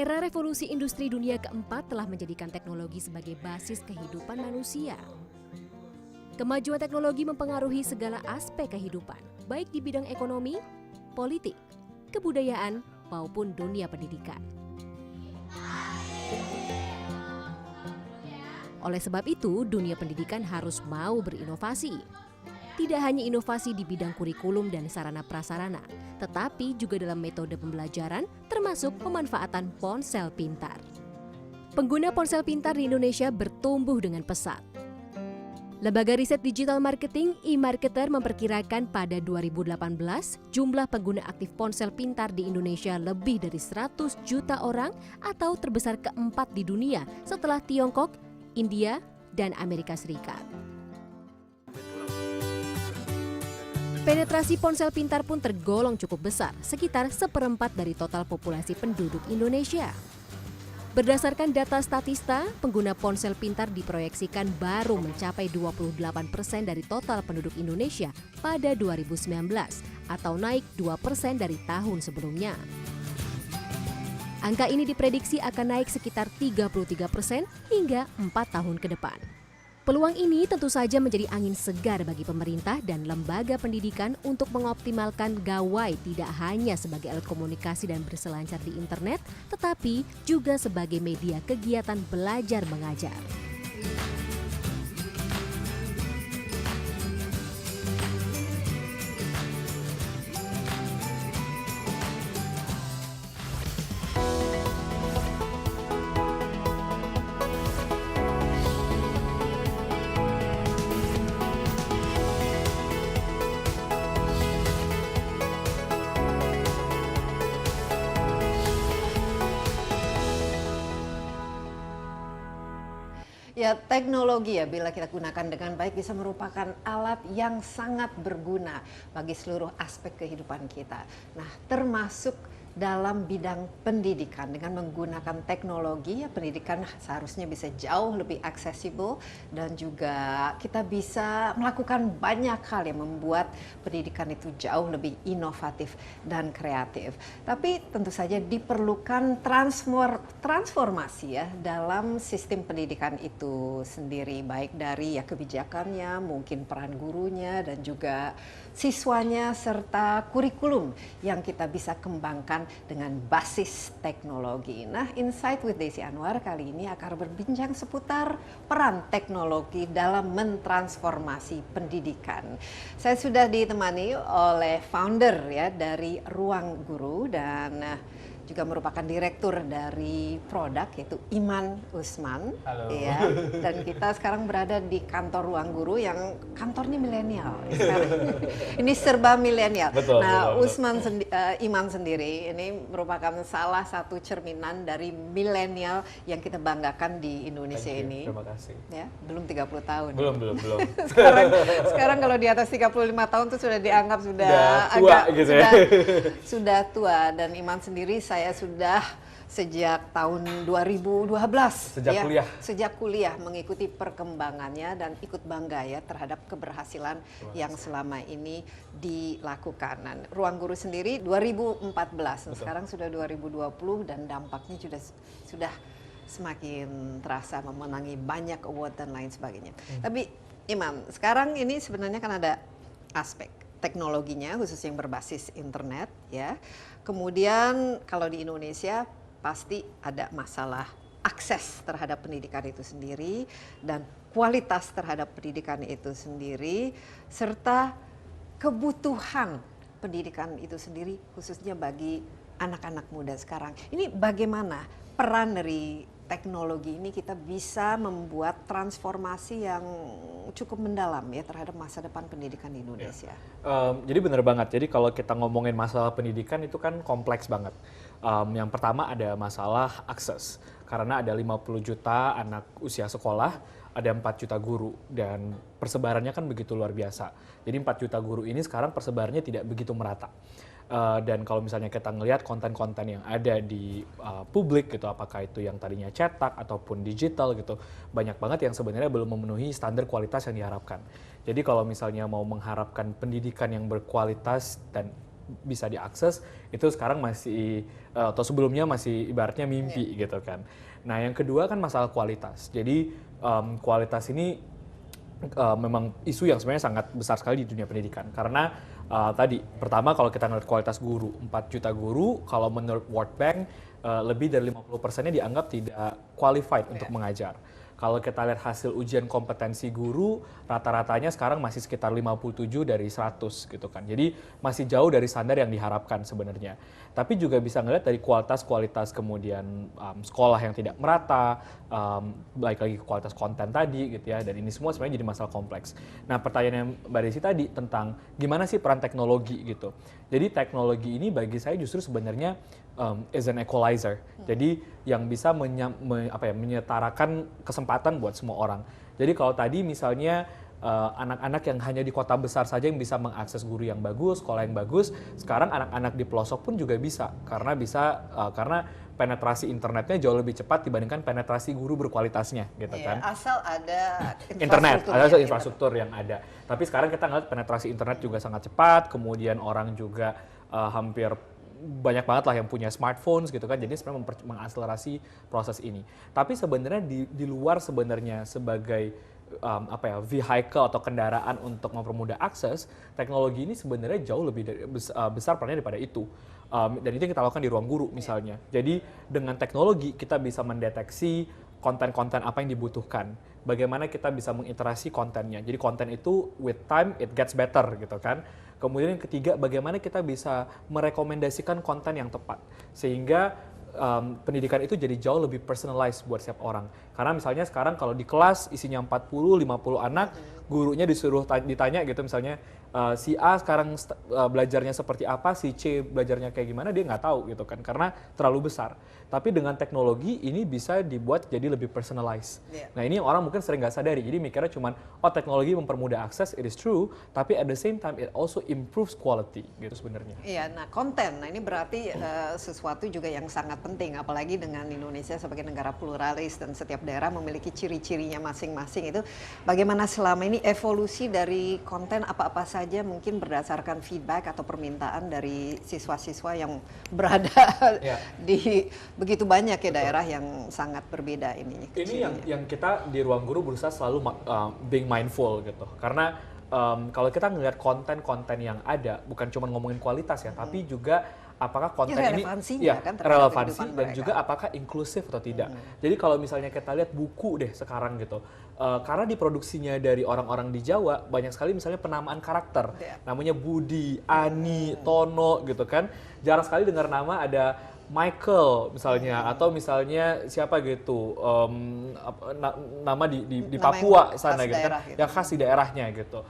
Era revolusi industri dunia keempat telah menjadikan teknologi sebagai basis kehidupan manusia. Kemajuan teknologi mempengaruhi segala aspek kehidupan, baik di bidang ekonomi, politik, kebudayaan, maupun dunia pendidikan. Oleh sebab itu, dunia pendidikan harus mau berinovasi. Tidak hanya inovasi di bidang kurikulum dan sarana prasarana, tetapi juga dalam metode pembelajaran termasuk pemanfaatan ponsel pintar. Pengguna ponsel pintar di Indonesia bertumbuh dengan pesat. Lembaga riset digital marketing eMarketer memperkirakan pada 2018 jumlah pengguna aktif ponsel pintar di Indonesia lebih dari 100 juta orang atau terbesar keempat di dunia setelah Tiongkok, India, dan Amerika Serikat. Penetrasi ponsel pintar pun tergolong cukup besar, sekitar 1/4 dari total populasi penduduk Indonesia. Berdasarkan data Statista, pengguna ponsel pintar diproyeksikan baru mencapai 28% dari total penduduk Indonesia pada 2019, atau naik 2% dari tahun sebelumnya. Angka ini diprediksi akan naik sekitar 33% hingga 4 tahun ke depan. Peluang ini tentu saja menjadi angin segar bagi pemerintah dan lembaga pendidikan untuk mengoptimalkan gawai tidak hanya sebagai alat komunikasi dan berselancar di internet, tetapi juga sebagai media kegiatan belajar mengajar. Ya, teknologi ya bila kita gunakan dengan baik bisa merupakan alat yang sangat berguna bagi seluruh aspek kehidupan kita. Nah, termasuk dalam bidang pendidikan dengan menggunakan teknologi, ya pendidikan seharusnya bisa jauh lebih aksesibel dan juga kita bisa melakukan banyak hal yang membuat pendidikan itu jauh lebih inovatif dan kreatif. Tapi tentu saja diperlukan transformasi ya dalam sistem pendidikan itu sendiri, baik dari ya kebijakannya, mungkin peran gurunya dan juga siswanya serta kurikulum yang kita bisa kembangkan dengan basis teknologi. Nah, Insight with Desi Anwar kali ini akan berbincang seputar peran teknologi dalam mentransformasi pendidikan. Saya sudah ditemani oleh founder ya dari Ruang Guru dan juga merupakan direktur dari produk yaitu Iman Usman. Halo. Ya, dan kita sekarang berada di kantor Ruang Guru yang kantornya milenial. Ini serba milenial. Nah, Iman sendiri ini merupakan salah satu cerminan dari milenial yang kita banggakan di Indonesia ini. Terima kasih. Ya, belum 30 tahun. Belum. sekarang kalau di atas 35 tahun itu sudah dianggap sudah tua agak gitu ya. sudah tua, dan Iman sendiri saya sudah sejak tahun 2012 sejak kuliah mengikuti perkembangannya dan ikut bangga ya terhadap keberhasilan yang selama ini dilakukan. Nah, Ruang Guru sendiri 2014, nah, sekarang sudah 2020 dan dampaknya sudah semakin terasa, memenangi banyak award dan lain sebagainya. Tapi Iman, sekarang ini sebenarnya kan ada aspek teknologinya khusus yang berbasis internet ya. Kemudian kalau di Indonesia pasti ada masalah akses terhadap pendidikan itu sendiri dan kualitas terhadap pendidikan itu sendiri serta kebutuhan pendidikan itu sendiri khususnya bagi anak-anak muda sekarang. Ini bagaimana peran dari teknologi ini kita bisa membuat transformasi yang cukup mendalam ya terhadap masa depan pendidikan di Indonesia. Jadi benar banget. Jadi kalau kita ngomongin masalah pendidikan itu kan kompleks banget. Yang pertama ada masalah akses. Karena ada 50 juta anak usia sekolah, ada 4 juta guru dan persebarannya kan begitu luar biasa. Jadi 4 juta guru ini sekarang persebarannya tidak begitu merata. Dan kalau misalnya kita ngelihat konten-konten yang ada di publik gitu, apakah itu yang tadinya cetak ataupun digital gitu, banyak banget yang sebenarnya belum memenuhi standar kualitas yang diharapkan. Jadi kalau misalnya mau mengharapkan pendidikan yang berkualitas dan bisa diakses, itu sekarang masih atau sebelumnya masih ibaratnya mimpi gitu kan. Nah yang kedua kan masalah kualitas. Jadi kualitas ini memang isu yang sebenarnya sangat besar sekali di dunia pendidikan. Karena tadi, pertama kalau kita ngeliat kualitas guru, 4 juta guru, kalau menurut World Bank, lebih dari 50%-nya dianggap tidak qualified untuk mengajar. Kalau kita lihat hasil ujian kompetensi guru, rata-ratanya sekarang masih sekitar 57 dari 100 gitu kan. Jadi masih jauh dari standar yang diharapkan sebenarnya. Tapi juga bisa ngelihat dari kualitas kemudian sekolah yang tidak merata, balik lagi ke kualitas konten tadi gitu ya. Dan ini semua sebenarnya jadi masalah kompleks. Nah pertanyaan Mbak Desi tadi tentang gimana sih peran teknologi gitu. Jadi teknologi ini bagi saya justru sebenarnya is an equalizer. Jadi yang bisa menyetarakan kesempatan buat semua orang. Jadi kalau tadi misalnya anak-anak yang hanya di kota besar saja yang bisa mengakses guru yang bagus, sekolah yang bagus, sekarang anak-anak di pelosok pun juga bisa karena penetrasi internetnya jauh lebih cepat dibandingkan penetrasi guru berkualitasnya gitu kan. Asal ada Internet, ada infrastruktur yang ada. Tapi sekarang kita ngeliat penetrasi internet juga sangat cepat, kemudian orang juga hampir banyak banget lah yang punya smartphones gitu kan, jadi sebenarnya mengakselerasi proses ini. Tapi sebenarnya di luar sebenarnya sebagai vehicle atau kendaraan untuk mempermudah akses, teknologi ini sebenarnya jauh lebih besar perannya daripada itu. Dan itu yang kita lakukan di ruang guru misalnya. Jadi dengan teknologi kita bisa mendeteksi konten-konten apa yang dibutuhkan. Bagaimana kita bisa mengiterasi kontennya. Jadi konten itu with time it gets better gitu kan. Kemudian yang ketiga, bagaimana kita bisa merekomendasikan konten yang tepat. Sehingga pendidikan itu jadi jauh lebih personalized buat setiap orang. Karena misalnya sekarang kalau di kelas isinya 40-50 anak, gurunya disuruh ditanya gitu misalnya, si A sekarang belajarnya seperti apa, si C belajarnya kayak gimana, dia nggak tahu gitu kan, karena terlalu besar. Tapi dengan teknologi ini bisa dibuat jadi lebih personalized. Nah ini yang orang mungkin sering nggak sadari, jadi mikirnya cuman, oh teknologi mempermudah akses, it is true, tapi at the same time it also improves quality gitu sebenarnya. Iya, nah konten, nah ini berarti sesuatu juga yang sangat penting, apalagi dengan Indonesia sebagai negara pluralis dan setiap daerah memiliki ciri-cirinya masing-masing. Itu bagaimana selama ini evolusi dari konten apa-apa saja mungkin berdasarkan feedback atau permintaan dari siswa-siswa yang berada di begitu banyak ya daerah yang sangat berbeda ini. Ini yang kita di ruang guru berusaha selalu being mindful gitu, karena kalau kita ngelihat konten-konten yang ada, bukan cuma ngomongin kualitas ya, tapi juga apakah konten ini relevansi dan juga apakah inklusif atau tidak. Jadi kalau misalnya kita lihat buku deh sekarang gitu, karena diproduksinya dari orang-orang di Jawa, banyak sekali misalnya penamaan karakter, namanya Budi, Ani, Tono gitu kan, jarang sekali dengar nama ada Michael misalnya, atau misalnya siapa gitu, nama di Papua sana gitu kan, yang khas di daerahnya gitu.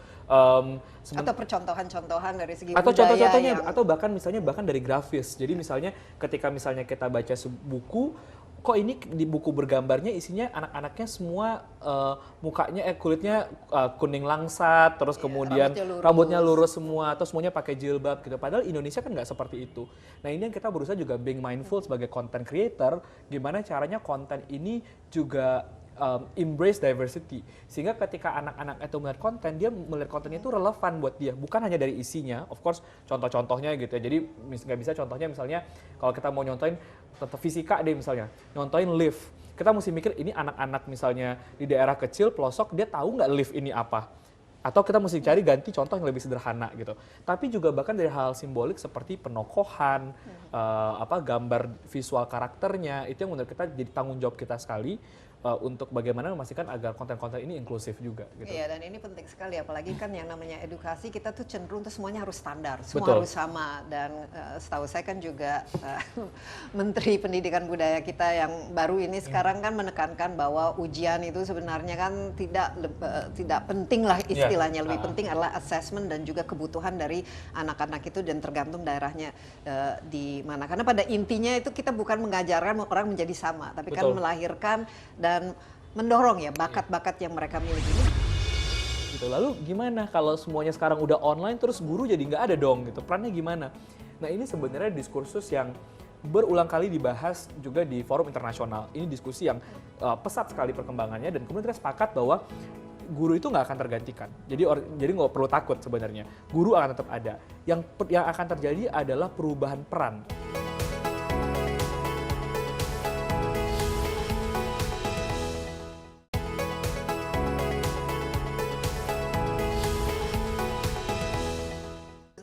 Atau percontohan-contohan dari segi atau budaya contoh-contohnya yang... atau bahkan dari grafis. Jadi misalnya ketika misalnya kita baca buku, kok ini di buku bergambarnya isinya anak-anaknya semua mukanya kulitnya kuning langsat, terus kemudian rambutnya lurus semua, atau semuanya pakai jilbab gitu. Padahal Indonesia kan nggak seperti itu. Nah ini yang kita berusaha juga being mindful sebagai content creator, gimana caranya konten ini juga embrace diversity, sehingga ketika anak-anak itu melihat konten, dia melihat kontennya itu relevan buat dia, bukan hanya dari isinya. Of course contoh-contohnya gitu ya, jadi nggak bisa contohnya misalnya kalau kita mau nyontohin tentang fisika deh misalnya, nyontohin lift, kita mesti mikir ini anak-anak misalnya di daerah kecil pelosok, dia tahu nggak lift ini apa, atau kita mesti cari ganti contoh yang lebih sederhana gitu. Tapi juga bahkan dari hal simbolik seperti penokohan, gambar visual karakternya, itu yang menurut kita jadi tanggung jawab kita sekali untuk bagaimana memastikan agar konten-konten ini inklusif juga gitu. Iya, dan ini penting sekali, apalagi kan yang namanya edukasi kita tuh cenderung tuh semuanya harus standar, semua harus sama. Dan setahu saya kan juga Menteri Pendidikan Budaya kita yang baru ini sekarang kan menekankan bahwa ujian itu sebenarnya kan tidak penting lah istilahnya, lebih penting adalah assessment dan juga kebutuhan dari anak-anak itu, dan tergantung daerahnya di mana. Karena pada intinya itu kita bukan mengajarkan orang menjadi sama, tapi kan melahirkan dan mendorong ya bakat-bakat yang mereka miliki ini. Gitu. Lalu gimana kalau semuanya sekarang udah online, terus guru jadi nggak ada dong gitu, perannya gimana? Nah ini sebenarnya diskursus yang berulang kali dibahas juga di forum internasional. Ini diskusi yang pesat sekali perkembangannya, dan kemudian kita sepakat bahwa guru itu nggak akan tergantikan. Jadi nggak perlu takut sebenarnya. Guru akan tetap ada. Yang akan terjadi adalah perubahan peran.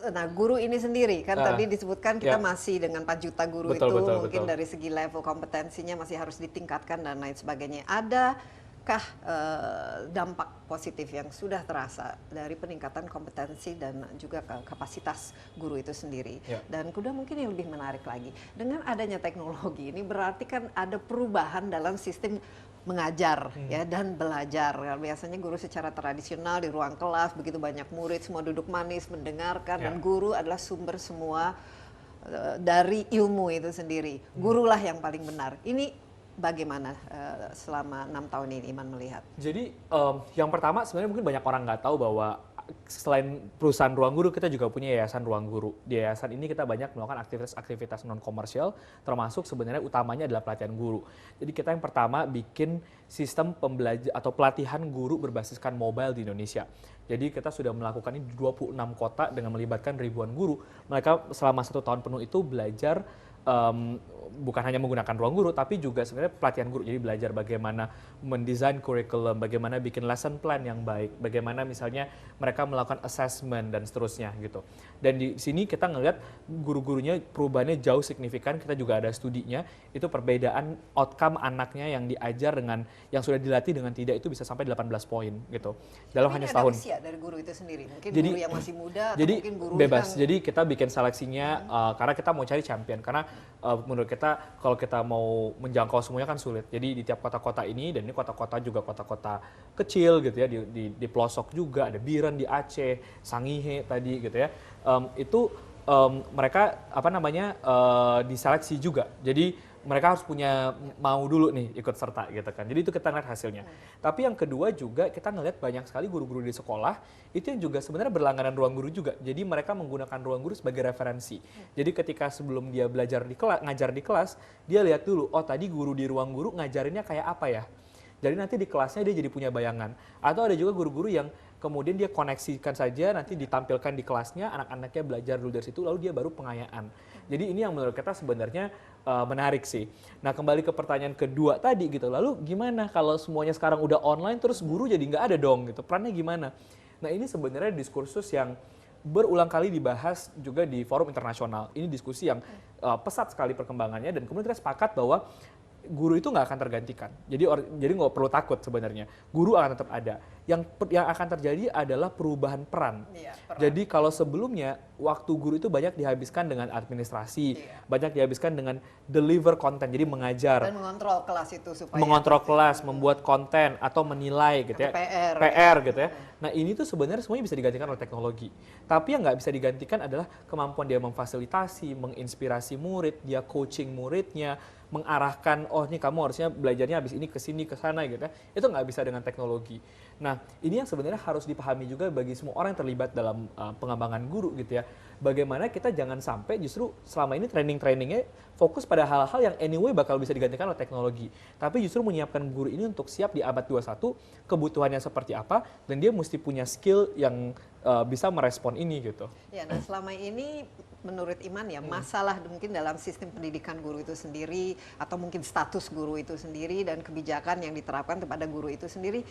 Nah, guru ini sendiri kan tadi disebutkan kita ya. masih dengan 4 juta guru Betul, itu betul, mungkin betul. dari segi level kompetensinya masih harus ditingkatkan dan lain sebagainya. Adakah dampak positif yang sudah terasa dari peningkatan kompetensi dan juga kapasitas guru itu sendiri? Ya. Dan kedua mungkin yang lebih menarik lagi, dengan adanya teknologi ini berarti kan ada perubahan dalam sistem mengajar ya dan belajar. Biasanya guru secara tradisional di ruang kelas begitu banyak murid semua duduk manis mendengarkan dan guru adalah sumber semua dari ilmu itu sendiri. Gurulah yang paling benar. Ini bagaimana selama 6 tahun ini Iman melihat? Jadi yang pertama sebenarnya mungkin banyak orang nggak tahu bahwa selain perusahaan Ruang Guru, kita juga punya Yayasan Ruang Guru. Di yayasan ini kita banyak melakukan aktivitas-aktivitas non-komersial, termasuk sebenarnya utamanya adalah pelatihan guru. Jadi kita yang pertama bikin sistem pembelajaran atau pelatihan guru berbasiskan mobile di Indonesia. Jadi kita sudah melakukan ini di 26 kota dengan melibatkan ribuan guru. Mereka selama 1 tahun penuh itu belajar bukan hanya menggunakan Ruang Guru, tapi juga sebenarnya pelatihan guru. Jadi belajar bagaimana mendesain kurikulum, bagaimana bikin lesson plan yang baik, bagaimana misalnya mereka melakukan assessment dan seterusnya gitu. Dan di sini kita ngelihat guru-gurunya perubahannya jauh signifikan. Kita juga ada studinya, itu perbedaan outcome anaknya yang diajar dengan yang sudah dilatih dengan tidak itu bisa sampai 18 poin gitu. Dalam hanya setahun. Ini ada usia dari guru itu sendiri. Mungkin Jadi, guru yang masih muda atau jadi mungkin guru bebas. yang Jadi kita bikin seleksinya karena kita mau cari champion. Karena menurut kita kalau kita mau menjangkau semuanya kan sulit. Jadi di tiap kota-kota ini, dan ini kota-kota juga kota-kota kecil gitu ya, di pelosok juga ada Biren di Aceh, Sangihe tadi gitu ya. Itu mereka diseleksi juga. Jadi mereka harus punya mau dulu nih ikut serta gitu kan. Jadi itu kita ngeliat hasilnya. Tapi yang kedua juga kita ngeliat banyak sekali guru-guru di sekolah itu yang juga sebenarnya berlangganan Ruang Guru juga. Jadi mereka menggunakan Ruang Guru sebagai referensi. Jadi ketika sebelum dia belajar di kelas, ngajar di kelas, dia lihat dulu, oh tadi guru di Ruang Guru ngajarinnya kayak apa ya. Jadi nanti di kelasnya dia jadi punya bayangan. Atau ada juga guru-guru yang kemudian dia koneksikan saja, nanti ditampilkan di kelasnya, anak-anaknya belajar dulu dari situ, lalu dia baru pengayaan. Jadi ini yang menurut kita sebenarnya menarik sih. Nah kembali ke pertanyaan kedua tadi gitu, lalu gimana kalau semuanya sekarang udah online terus guru jadi nggak ada dong gitu, perannya gimana? Nah ini sebenarnya diskursus yang berulang kali dibahas juga di forum internasional. Ini diskusi yang pesat sekali perkembangannya dan kemudian kita sepakat bahwa guru itu nggak akan tergantikan. Jadi nggak perlu takut sebenarnya. Guru akan tetap ada. Yang akan terjadi adalah perubahan peran. Iya, peran. Jadi kalau sebelumnya waktu guru itu banyak dihabiskan dengan administrasi, banyak dihabiskan dengan deliver konten, jadi mengajar. dan mengontrol kelas itu supaya Mengontrol kelas, membuat konten atau menilai gitu ya. Atau PR gitu ya. Nah ini tuh sebenarnya semuanya bisa digantikan oleh teknologi. Tapi yang nggak bisa digantikan adalah kemampuan dia memfasilitasi, menginspirasi murid, dia coaching muridnya, mengarahkan, oh ini kamu harusnya belajarnya habis ini ke sini ke sana gitu ya. Itu nggak bisa dengan teknologi. Nah ini yang sebenarnya harus dipahami juga bagi semua orang yang terlibat dalam pengembangan guru gitu ya. Bagaimana kita jangan sampai justru selama ini training-trainingnya fokus pada hal-hal yang anyway bakal bisa digantikan oleh teknologi. Tapi justru menyiapkan guru ini untuk siap di abad 21, kebutuhannya seperti apa, dan dia mesti punya skill yang bisa merespon ini gitu. Ya, nah selama ini menurut Iman ya masalah mungkin dalam sistem pendidikan guru itu sendiri atau mungkin status guru itu sendiri dan kebijakan yang diterapkan kepada guru itu sendiri,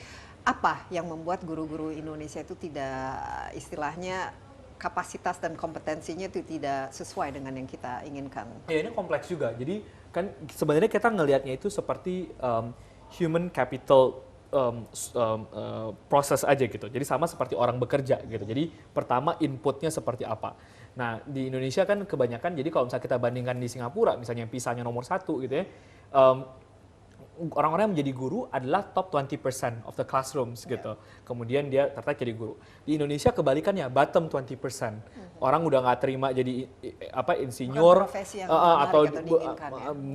apa yang membuat guru-guru Indonesia itu tidak istilahnya kapasitas dan kompetensinya itu tidak sesuai dengan yang kita inginkan? Ya ini kompleks juga. Jadi kan sebenarnya kita ngelihatnya itu seperti human capital proses aja gitu. Jadi sama seperti orang bekerja gitu. Jadi pertama inputnya seperti apa. Nah di Indonesia kan kebanyakan, jadi kalau misalnya kita bandingkan di Singapura, misalnya yang PISA-nya nomor 1 gitu ya, orang-orang yang menjadi guru adalah top 20% of the classrooms gitu. Kemudian dia tertarik jadi guru. Di Indonesia kebalikannya, bottom 20%. Orang udah nggak terima jadi insinyur atau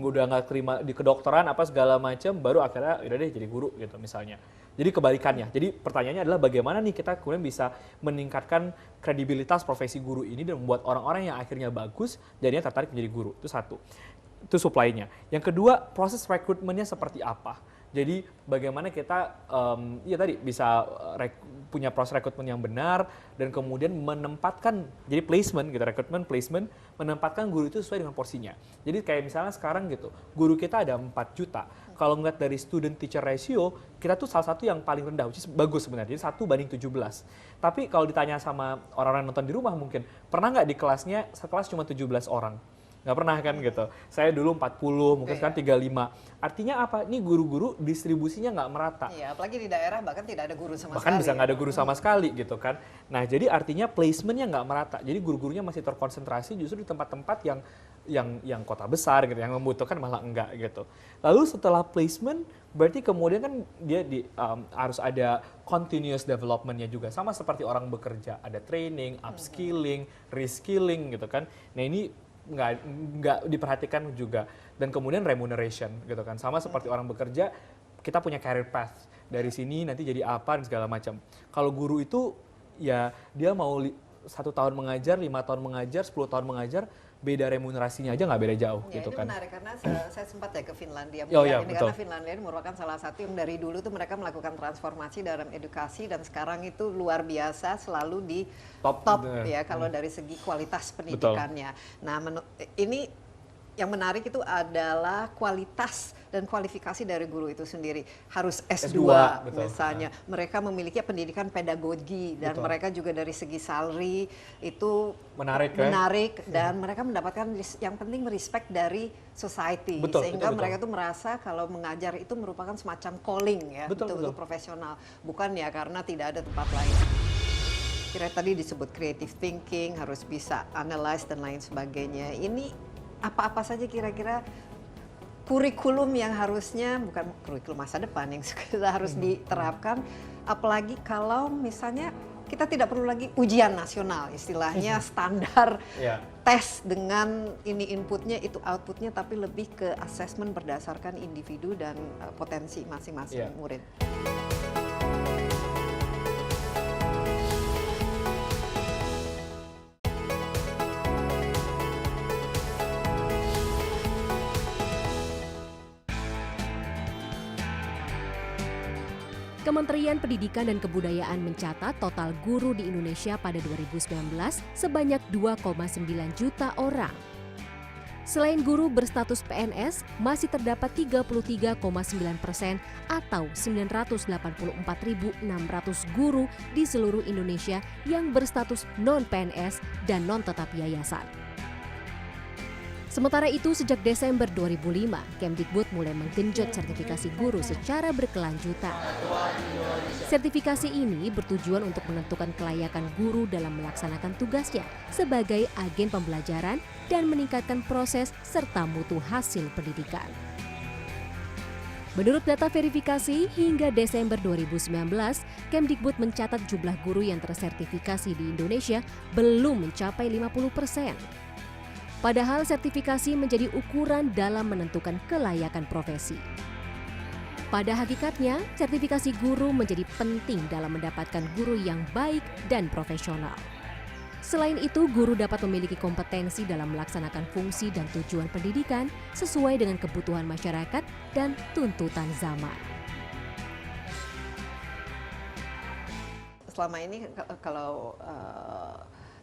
udah nggak terima di kedokteran apa segala macam, baru akhirnya udah deh jadi guru gitu misalnya. Jadi kebalikannya. Jadi pertanyaannya adalah bagaimana nih kita kemudian bisa meningkatkan kredibilitas profesi guru ini dan membuat orang-orang yang akhirnya bagus jadinya tertarik menjadi guru. Itu satu. Itu supply-nya. Yang kedua, proses rekrutmennya seperti apa. Jadi bagaimana kita ya tadi bisa punya proses rekrutmen yang benar dan kemudian menempatkan, jadi placement gitu, rekrutmen placement, menempatkan guru itu sesuai dengan porsinya. Jadi kayak misalnya sekarang gitu, guru kita ada 4 juta. Kalau ngeliat dari student teacher ratio, kita tuh salah satu yang paling rendah, which is bagus sebenarnya, jadi 1:17. Tapi kalau ditanya sama orang-orang yang nonton di rumah mungkin, pernah nggak di kelasnya, sekelas cuma 17 orang? Nggak pernah kan gitu. Saya dulu 40, mungkin sekarang 35. Artinya apa? Ini guru-guru distribusinya nggak merata. Iya, apalagi di daerah bahkan tidak ada guru sama sekali. Bahkan bisa nggak ada guru sama sekali gitu kan. Nah jadi artinya placementnya nggak merata. Jadi guru-gurunya masih terkonsentrasi justru di tempat-tempat yang kota besar gitu, yang membutuhkan malah enggak gitu. Lalu setelah placement, berarti kemudian kan dia harus ada continuous development-nya juga. Sama seperti orang bekerja, ada training, upskilling, reskilling gitu kan. Nah ini nggak diperhatikan juga. Dan kemudian remuneration gitu kan. Sama seperti orang bekerja, kita punya career path. Dari sini nanti jadi apa dan segala macam. Kalau guru itu ya dia mau 1 tahun mengajar, 5 tahun mengajar, 10 tahun mengajar, beda remunerasinya aja nggak beda jauh Ya, gitu ini kan. menarik karena saya sempat ya ke Finlandia. Iya, Ini betul. karena Finlandia ini merupakan salah satu yang dari dulu tuh mereka melakukan transformasi dalam edukasi dan sekarang itu luar biasa, selalu di top ya kalau dari segi kualitas pendidikannya. Nah, ini yang menarik itu adalah kualitas dan kualifikasi dari guru itu sendiri. Harus S2, betul. misalnya. Mereka memiliki pendidikan pedagogi dan Betul. mereka juga dari segi salary itu menarik dan mereka mendapatkan yang penting respect dari society. Betul, sehingga betul. mereka tuh merasa kalau mengajar itu merupakan semacam calling ya, Betul. untuk profesional. Bukan ya karena tidak ada tempat lain. Kira tadi disebut creative thinking, harus bisa analyze dan lain sebagainya. Ini apa-apa saja kira-kira kurikulum yang harusnya, bukan kurikulum masa depan, yang harus diterapkan, apalagi kalau misalnya kita tidak perlu lagi ujian nasional, istilahnya standar tes dengan ini inputnya, itu outputnya, tapi lebih ke assessment berdasarkan individu dan potensi masing-masing murid. Kementerian Pendidikan dan Kebudayaan mencatat total guru di Indonesia pada 2019 sebanyak 2,9 juta orang. Selain guru berstatus PNS, masih terdapat 33,9% atau 984.600 guru di seluruh Indonesia yang berstatus non-PNS dan non-tetap yayasan. Sementara itu, sejak Desember 2005, Kemdikbud mulai menggenjot sertifikasi guru secara berkelanjutan. Sertifikasi ini bertujuan untuk menentukan kelayakan guru dalam melaksanakan tugasnya sebagai agen pembelajaran dan meningkatkan proses serta mutu hasil pendidikan. Menurut data verifikasi, hingga Desember 2019, Kemdikbud mencatat jumlah guru yang tersertifikasi di Indonesia belum mencapai 50%. Padahal sertifikasi menjadi ukuran dalam menentukan kelayakan profesi. Pada hakikatnya, sertifikasi guru menjadi penting dalam mendapatkan guru yang baik dan profesional. Selain itu, guru dapat memiliki kompetensi dalam melaksanakan fungsi dan tujuan pendidikan sesuai dengan kebutuhan masyarakat dan tuntutan zaman. Selama ini kalau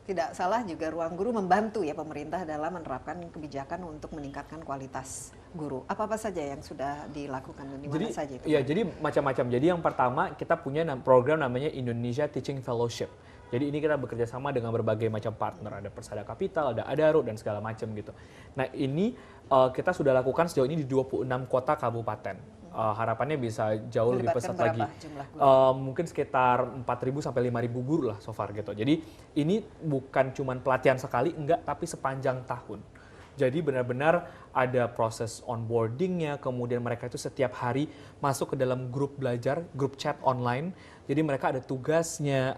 tidak salah juga Ruang Guru membantu ya pemerintah dalam menerapkan kebijakan untuk meningkatkan kualitas guru. Apa-apa saja yang sudah dilakukan dan di mana saja itu? Iya, jadi macam-macam. Jadi yang pertama kita punya program namanya Indonesia Teaching Fellowship. Jadi ini kita bekerja sama dengan berbagai macam partner, ada Persada Kapital, ada Adaro dan segala macam gitu. Nah ini kita sudah lakukan sejauh ini di 26 kota kabupaten. Harapannya bisa jauh lebih pesat lagi. Mungkin sekitar 4.000 sampai 5.000 guru lah so far gitu. Jadi ini bukan cuma pelatihan sekali, enggak, tapi sepanjang tahun. Jadi benar-benar ada proses onboardingnya, kemudian mereka itu setiap hari masuk ke dalam grup belajar, grup chat online. Jadi mereka ada tugasnya,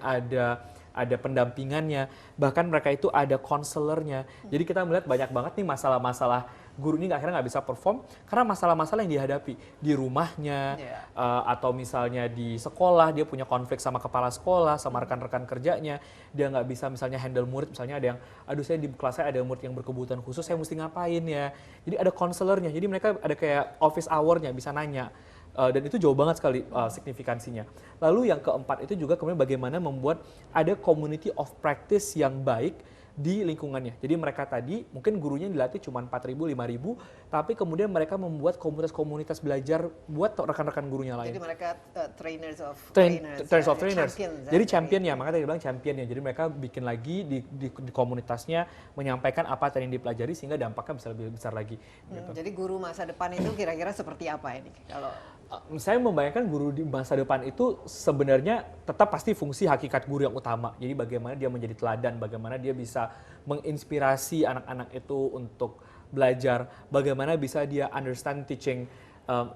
ada pendampingannya, bahkan mereka itu ada konselornya. Jadi kita melihat banyak banget nih masalah-masalah guru ini akhirnya nggak bisa perform karena masalah-masalah yang dihadapi di rumahnya, atau misalnya di sekolah dia punya konflik sama kepala sekolah, sama rekan-rekan kerjanya, dia nggak bisa misalnya handle murid, misalnya ada yang, aduh saya di kelas saya ada murid yang berkebutuhan khusus, saya mesti ngapain ya. Jadi ada konselornya, jadi mereka ada kayak office hour-nya, bisa nanya Dan itu jauh banget sekali signifikansinya. Lalu yang keempat itu juga kemudian bagaimana membuat ada community of practice yang baik di lingkungannya. Jadi mereka tadi mungkin gurunya dilatih cuma 4.000, 5.000, tapi kemudian mereka membuat komunitas-komunitas belajar buat rekan-rekan gurunya lain. Jadi mereka trainers of trainers. champions, Jadi championnya, makanya tadi bilang championnya. Jadi mereka bikin lagi di komunitasnya, menyampaikan apa tadi yang dipelajari sehingga dampaknya bisa lebih besar lagi. Gitu. Jadi guru masa depan itu kira-kira seperti apa ini? Kalau saya membayangkan guru di masa depan itu sebenarnya tetap pasti fungsi hakikat guru yang utama. Jadi bagaimana dia menjadi teladan, bagaimana dia bisa menginspirasi anak-anak itu untuk belajar, bagaimana bisa dia understand teaching,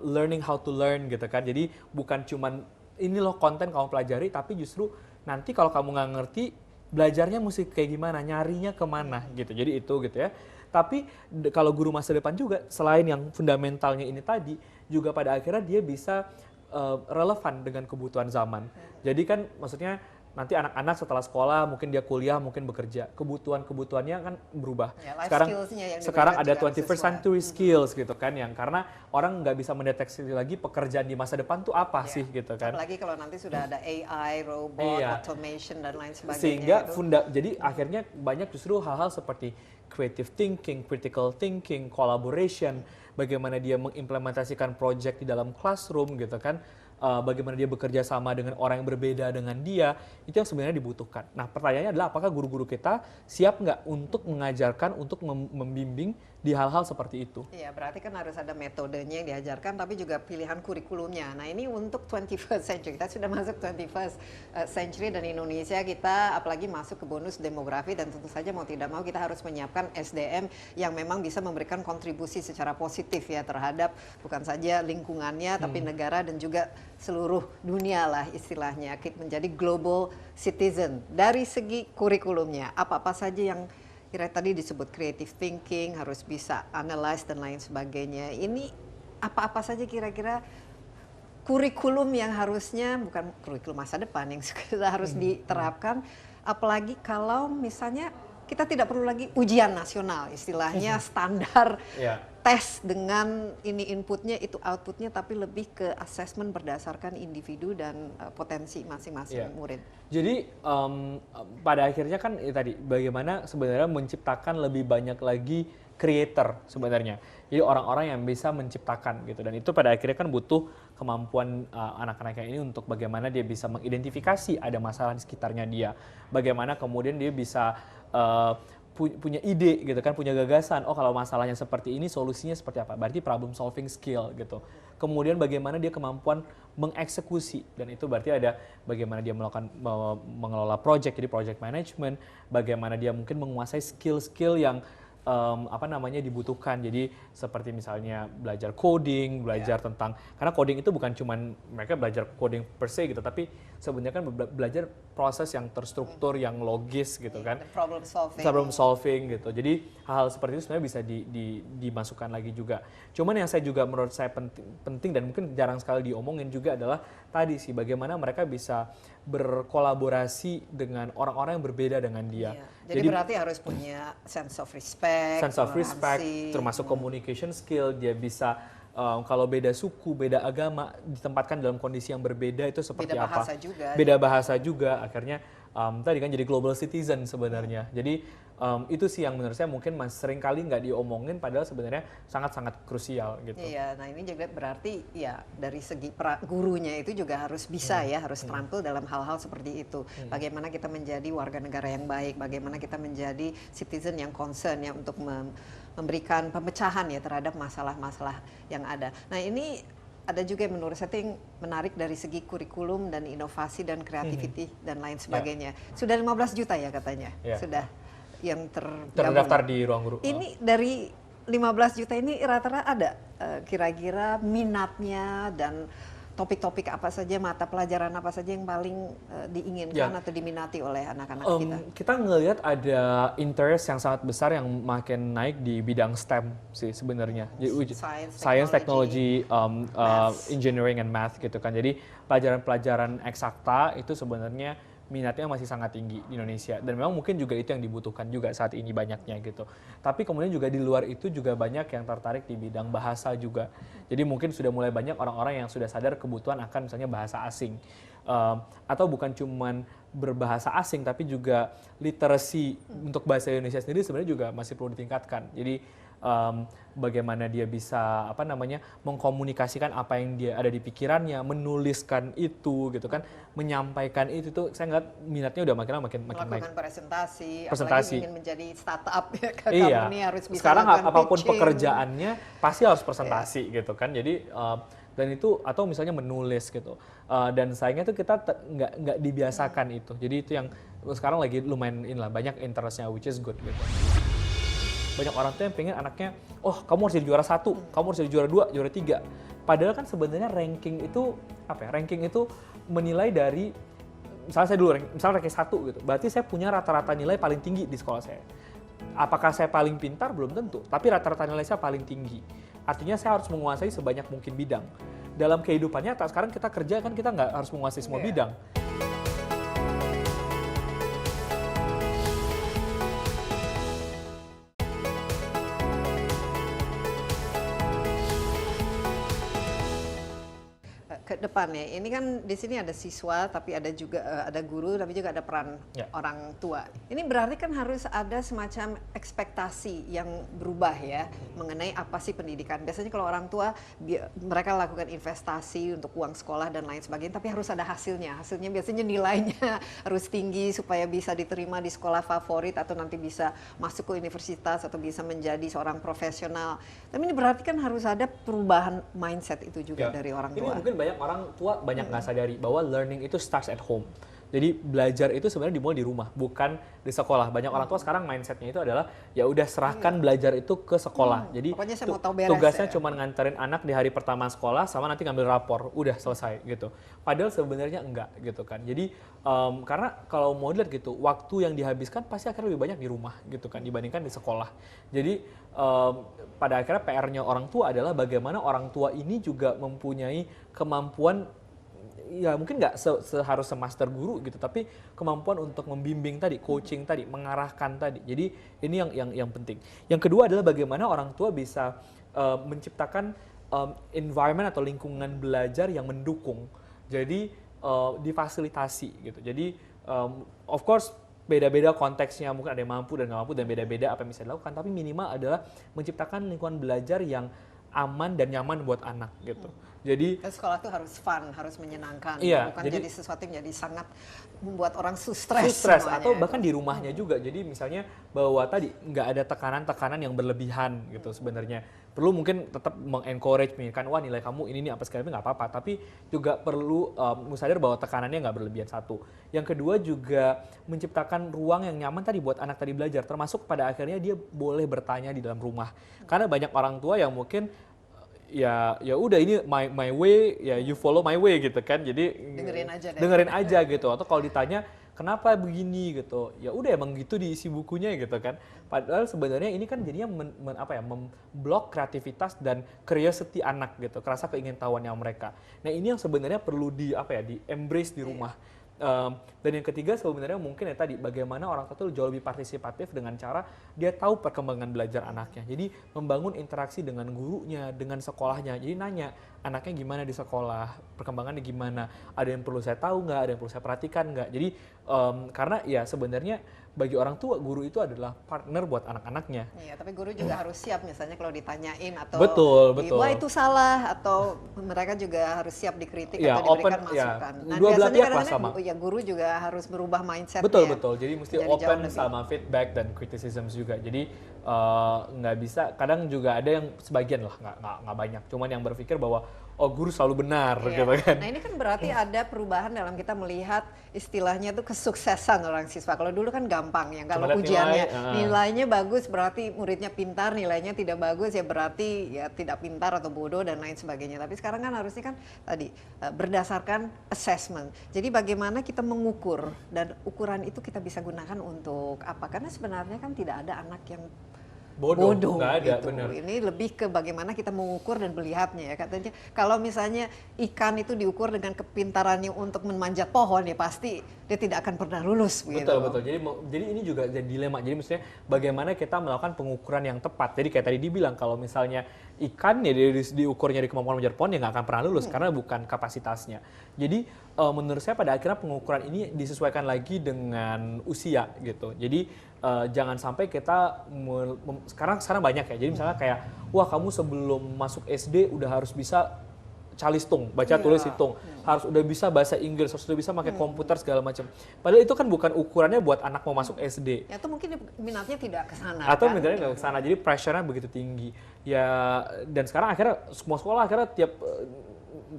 learning how to learn gitu kan. Jadi bukan cuman ini loh konten kamu pelajari, tapi justru nanti kalau kamu nggak ngerti, belajarnya mesti kayak gimana, nyarinya kemana gitu. Jadi itu gitu ya. Tapi kalau guru masa depan juga, selain yang fundamentalnya ini tadi, juga pada akhirnya dia bisa relevan dengan kebutuhan zaman. Jadi kan maksudnya nanti anak-anak setelah sekolah, mungkin dia kuliah, mungkin bekerja. Kebutuhannya kan berubah. Ya, sekarang ada 21st sesuai. century skills gitu kan, yang karena orang nggak bisa mendeteksi lagi pekerjaan di masa depan tuh apa sih gitu kan. Apalagi kalau nanti sudah ada AI, robot, automation dan lain sebagainya. Sehingga jadi akhirnya banyak justru hal-hal seperti creative thinking, critical thinking, collaboration, bagaimana dia mengimplementasikan project di dalam classroom gitu kan, bagaimana dia bekerja sama dengan orang yang berbeda dengan dia, itu yang sebenarnya dibutuhkan. Nah pertanyaannya adalah apakah guru-guru kita siap nggak untuk mengajarkan, untuk membimbing di hal-hal seperti itu? Iya, berarti kan harus ada metodenya yang diajarkan, tapi juga pilihan kurikulumnya. Nah ini untuk 21st century, kita sudah masuk 21st century dan Indonesia kita apalagi masuk ke bonus demografi dan tentu saja mau tidak mau kita harus menyiapkan SDM yang memang bisa memberikan kontribusi secara positif ya terhadap bukan saja lingkungannya, tapi negara dan juga seluruh dunia lah istilahnya, menjadi global citizen. Dari segi kurikulumnya, apa-apa saja yang kira tadi disebut creative thinking, harus bisa analyze dan lain sebagainya. Ini apa-apa saja kira-kira kurikulum yang harusnya, bukan kurikulum masa depan, yang harus diterapkan, apalagi kalau misalnya kita tidak perlu lagi ujian nasional, istilahnya standar tes dengan ini inputnya, itu outputnya, tapi lebih ke assessment berdasarkan individu dan potensi masing-masing murid. Jadi pada akhirnya kan tadi bagaimana sebenarnya menciptakan lebih banyak lagi creator sebenarnya. Jadi orang-orang yang bisa menciptakan gitu, dan itu pada akhirnya kan butuh kemampuan anak-anak ini untuk bagaimana dia bisa mengidentifikasi ada masalah di sekitarnya dia, bagaimana kemudian dia bisa punya ide gitu kan, punya gagasan, oh kalau masalahnya seperti ini solusinya seperti apa, berarti problem solving skill gitu. Kemudian bagaimana dia kemampuan mengeksekusi, dan itu berarti ada bagaimana dia melakukan mengelola project, jadi project management, bagaimana dia mungkin menguasai skill-skill yang dibutuhkan. Jadi seperti misalnya belajar coding, belajar tentang, karena coding itu bukan cuman mereka belajar coding per se gitu, tapi sebenarnya kan belajar proses yang terstruktur, yang logis gitu kan. Problem solving gitu. Jadi hal-hal seperti itu sebenarnya bisa dimasukkan lagi juga. Cuman yang saya juga menurut saya penting dan mungkin jarang sekali diomongin juga adalah tadi sih bagaimana mereka bisa berkolaborasi dengan orang-orang yang berbeda dengan dia. Jadi berarti harus punya sense of respect, termasuk communication skill. Dia bisa kalau beda suku, beda agama, ditempatkan dalam kondisi yang berbeda itu seperti beda apa? Beda bahasa juga. Akhirnya tadi kan jadi global citizen sebenarnya. Jadi itu sih yang menurut saya mungkin sering kali nggak diomongin, padahal sebenarnya sangat-sangat krusial gitu. Iya, nah ini juga berarti ya dari segi gurunya itu juga harus bisa harus terampil dalam hal-hal seperti itu. Bagaimana kita menjadi warga negara yang baik, bagaimana kita menjadi citizen yang concern ya untuk memberikan pemecahan ya terhadap masalah-masalah yang ada. Nah ini ada juga yang menurut saya yang menarik dari segi kurikulum dan inovasi dan creativity dan lain sebagainya. Sudah 15 juta ya katanya, sudah yang terdaftar di Ruang Guru. Ini dari 15 juta ini rata-rata ada kira-kira minatnya dan topik-topik apa saja, mata pelajaran apa saja yang paling diinginkan atau diminati oleh anak-anak kita? Kita ngelihat ada interest yang sangat besar yang makin naik di bidang STEM sih sebenarnya. Science, technology, engineering and math gitu kan. Jadi pelajaran-pelajaran eksakta itu sebenarnya minatnya masih sangat tinggi di Indonesia, dan memang mungkin juga itu yang dibutuhkan juga saat ini banyaknya gitu. Tapi kemudian juga di luar itu juga banyak yang tertarik di bidang bahasa juga. Jadi mungkin sudah mulai banyak orang-orang yang sudah sadar kebutuhan akan misalnya bahasa asing. Atau bukan cuman berbahasa asing, tapi juga literasi untuk bahasa Indonesia sendiri sebenarnya juga masih perlu ditingkatkan. Jadi bagaimana dia bisa mengkomunikasikan apa yang dia ada di pikirannya, menuliskan itu gitu kan, menyampaikan itu tuh saya ngeliat minatnya udah makin naik. Melakukan presentasi, Presentasi. apalagi ingin menjadi startup ya kan, Iya. company harus bisa Sekarang lakukan apapun pitching. pekerjaannya pasti harus presentasi gitu kan. Jadi dan itu atau misalnya menulis gitu. Dan sayangnya tuh kita nggak dibiasakan itu. Jadi itu yang sekarang lagi lumayan banyak interestnya, which is good gitu. Banyak orang tuh yang pengen anaknya, oh kamu harus jadi juara 1, kamu harus jadi juara 2, juara 3. Padahal kan sebenarnya ranking itu Ranking itu menilai dari, misalnya saya dulu, misalnya ranking 1 gitu. Berarti saya punya rata-rata nilai paling tinggi di sekolah saya. Apakah saya paling pintar? Belum tentu. Tapi rata-rata nilai saya paling tinggi. Artinya saya harus menguasai sebanyak mungkin bidang. Dalam kehidupan nyata, sekarang kita kerja kan kita nggak harus menguasai semua bidang. Ke depannya, ini kan di sini ada siswa, tapi ada juga ada guru, tapi juga ada peran orang tua. Ini berarti kan harus ada semacam ekspektasi yang berubah ya mengenai apa sih pendidikan. Biasanya kalau orang tua mereka lakukan investasi untuk uang sekolah dan lain sebagainya, tapi harus ada hasilnya. Hasilnya biasanya nilainya harus tinggi supaya bisa diterima di sekolah favorit atau nanti bisa masuk ke universitas atau bisa menjadi seorang profesional. Tapi ini berarti kan harus ada perubahan mindset itu juga dari orang tua. Ini mungkin banyak orang tua banyak nggak sadari bahwa learning itu starts at home. Jadi belajar itu sebenarnya dimulai di rumah, bukan di sekolah. Banyak orang tua sekarang mindsetnya itu adalah ya udah serahkan belajar itu ke sekolah. Jadi pokoknya saya mau tahu beres, tugasnya ya. cuma nganterin anak di hari pertama sekolah sama nanti ngambil rapor, udah selesai gitu. Padahal sebenarnya enggak gitu kan. Jadi karena kalau mau dilihat gitu, waktu yang dihabiskan pasti akan lebih banyak di rumah gitu kan dibandingkan di sekolah. Jadi pada akhirnya PR-nya orang tua adalah bagaimana orang tua ini juga mempunyai kemampuan, ya mungkin nggak seharus semaster guru gitu, tapi kemampuan untuk membimbing tadi, coaching tadi, mengarahkan tadi. Jadi ini yang penting. Yang kedua adalah bagaimana orang tua bisa menciptakan environment atau lingkungan belajar yang mendukung. Jadi difasilitasi gitu. Jadi of course beda-beda konteksnya, mungkin ada yang mampu dan nggak mampu dan beda-beda apa yang bisa dilakukan, tapi minimal adalah menciptakan lingkungan belajar yang aman dan nyaman buat anak gitu. Jadi sekolah tuh harus fun, harus menyenangkan, bukan jadi sesuatu yang jadi sangat membuat orang stres atau bahkan di rumahnya juga. Jadi misalnya bahwa tadi nggak ada tekanan-tekanan yang berlebihan gitu sebenarnya. Perlu mungkin tetap mengencourage kan, wah nilai kamu ini apa sekali nggak apa-apa, tapi juga perlu sadar bahwa tekanannya nggak berlebihan, satu. Yang kedua juga menciptakan ruang yang nyaman tadi buat anak tadi belajar, termasuk pada akhirnya dia boleh bertanya di dalam rumah. Karena banyak orang tua yang mungkin ya udah ini my way, ya you follow my way gitu kan. Jadi dengerin aja gitu. Atau kalau ditanya kenapa begini gitu, ya udah emang gitu diisi bukunya gitu kan. Padahal sebenarnya ini kan jadinya memblok kreativitas dan curiosity anak gitu, kerasa keingintahuannya mereka. Nah ini yang sebenarnya perlu di embrace di rumah. Dan yang ketiga sebenarnya mungkin ya tadi, bagaimana orang tua itu jauh lebih partisipatif dengan cara dia tahu perkembangan belajar anaknya. Jadi membangun interaksi dengan gurunya, dengan sekolahnya. Jadi nanya, anaknya gimana di sekolah, perkembangannya gimana, ada yang perlu saya tahu nggak, ada yang perlu saya perhatikan nggak. Jadi karena ya sebenarnya bagi orang tua, guru itu adalah partner buat anak-anaknya. Iya, tapi guru juga harus siap misalnya kalau ditanyain atau betul. wah itu salah, atau mereka juga harus siap dikritik ya, atau diberikan masukan. Nah, dua belah pihak lah sama. Ya guru juga harus berubah mindset. Betul. Jadi mesti open sama feedback dan criticism juga. Jadi nggak bisa, kadang juga ada yang sebagian lah, nggak banyak. Cuman yang berpikir bahwa guru selalu benar gitu kan. Nah ini kan berarti ada perubahan dalam kita melihat istilahnya itu kesuksesan orang siswa. Kalau dulu kan gampang ya, kalau ujiannya nilainya bagus berarti muridnya pintar, nilainya tidak bagus ya berarti ya tidak pintar atau bodoh dan lain sebagainya. Tapi sekarang kan harusnya kan tadi berdasarkan assessment. Jadi bagaimana kita mengukur, dan ukuran itu kita bisa gunakan untuk apa? Karena sebenarnya kan tidak ada anak yang bodoh, nggak ada, gitu. bener. Ini lebih ke bagaimana kita mengukur dan melihatnya ya. Katanya kalau misalnya ikan itu diukur dengan kepintarannya untuk memanjat pohon ya pasti dia tidak akan pernah lulus gitu. Betul, betul. Jadi ini juga jadi dilema. Jadi maksudnya bagaimana kita melakukan pengukuran yang tepat. Jadi kayak tadi dibilang kalau misalnya ikan ya diukurnya di kemampuan memanjat pohon ya nggak akan pernah lulus karena bukan kapasitasnya. Jadi menurut saya pada akhirnya pengukuran ini disesuaikan lagi dengan usia gitu. Jadi jangan sampai kita sekarang banyak ya. Jadi misalnya kayak wah kamu sebelum masuk SD udah harus bisa calistung, baca tulis hitung, harus udah bisa bahasa Inggris, harus udah bisa pakai komputer segala macam. Padahal itu kan bukan ukurannya buat anak mau masuk SD. Ya, atau mungkin minatnya tidak ke sana. Atau kan? minatnya nggak ke sana, jadi pressure-nya begitu tinggi. Ya dan sekarang akhirnya semua sekolah akhirnya tiap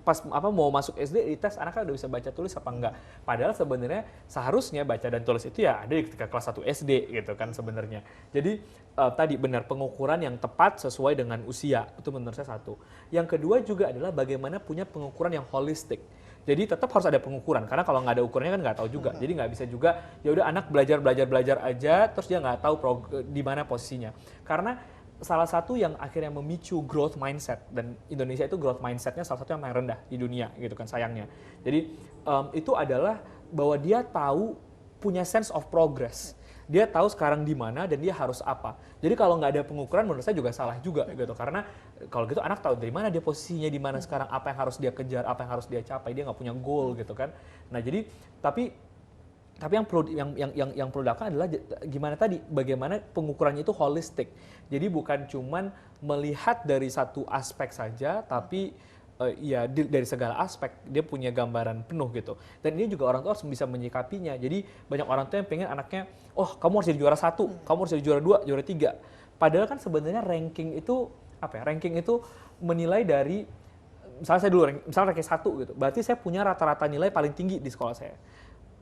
pas mau masuk SD dites anaknya udah bisa baca tulis apa enggak. Padahal sebenarnya seharusnya baca dan tulis itu ya ada di ketika kelas 1 SD gitu kan sebenarnya. Jadi tadi benar pengukuran yang tepat sesuai dengan usia itu menurut saya satu. Yang kedua juga adalah bagaimana punya pengukuran yang holistik. Jadi tetap harus ada pengukuran karena kalau nggak ada ukurannya kan nggak tahu juga. Jadi nggak bisa juga ya udah anak belajar aja terus dia nggak tahu di mana posisinya. Karena salah satu yang akhirnya memicu growth mindset dan Indonesia itu growth mindsetnya salah satu yang paling rendah di dunia gitu kan sayangnya. Jadi itu adalah bahwa dia tahu punya sense of progress. Dia tahu sekarang di mana dan dia harus apa. Jadi kalau nggak ada pengukuran menurut saya juga salah juga gitu. Karena kalau gitu anak tahu dari mana dia posisinya di mana sekarang, apa yang harus dia kejar, apa yang harus dia capai. Dia nggak punya goal gitu kan. Nah jadi tapi yang perlu dilakukan adalah gimana tadi bagaimana pengukurannya itu holistik. Jadi bukan cuman melihat dari satu aspek saja tapi ya dari segala aspek dia punya gambaran penuh gitu. Dan ini juga orang tua harus bisa menyikapinya. Jadi banyak orang tua yang pengen anaknya, oh kamu harus jadi juara 1, kamu harus jadi juara 2, juara 3. Padahal kan sebenarnya ranking itu apa ya? Ranking itu menilai dari misalnya saya dulu misalnya ranking 1 gitu. Berarti saya punya rata-rata nilai paling tinggi di sekolah saya.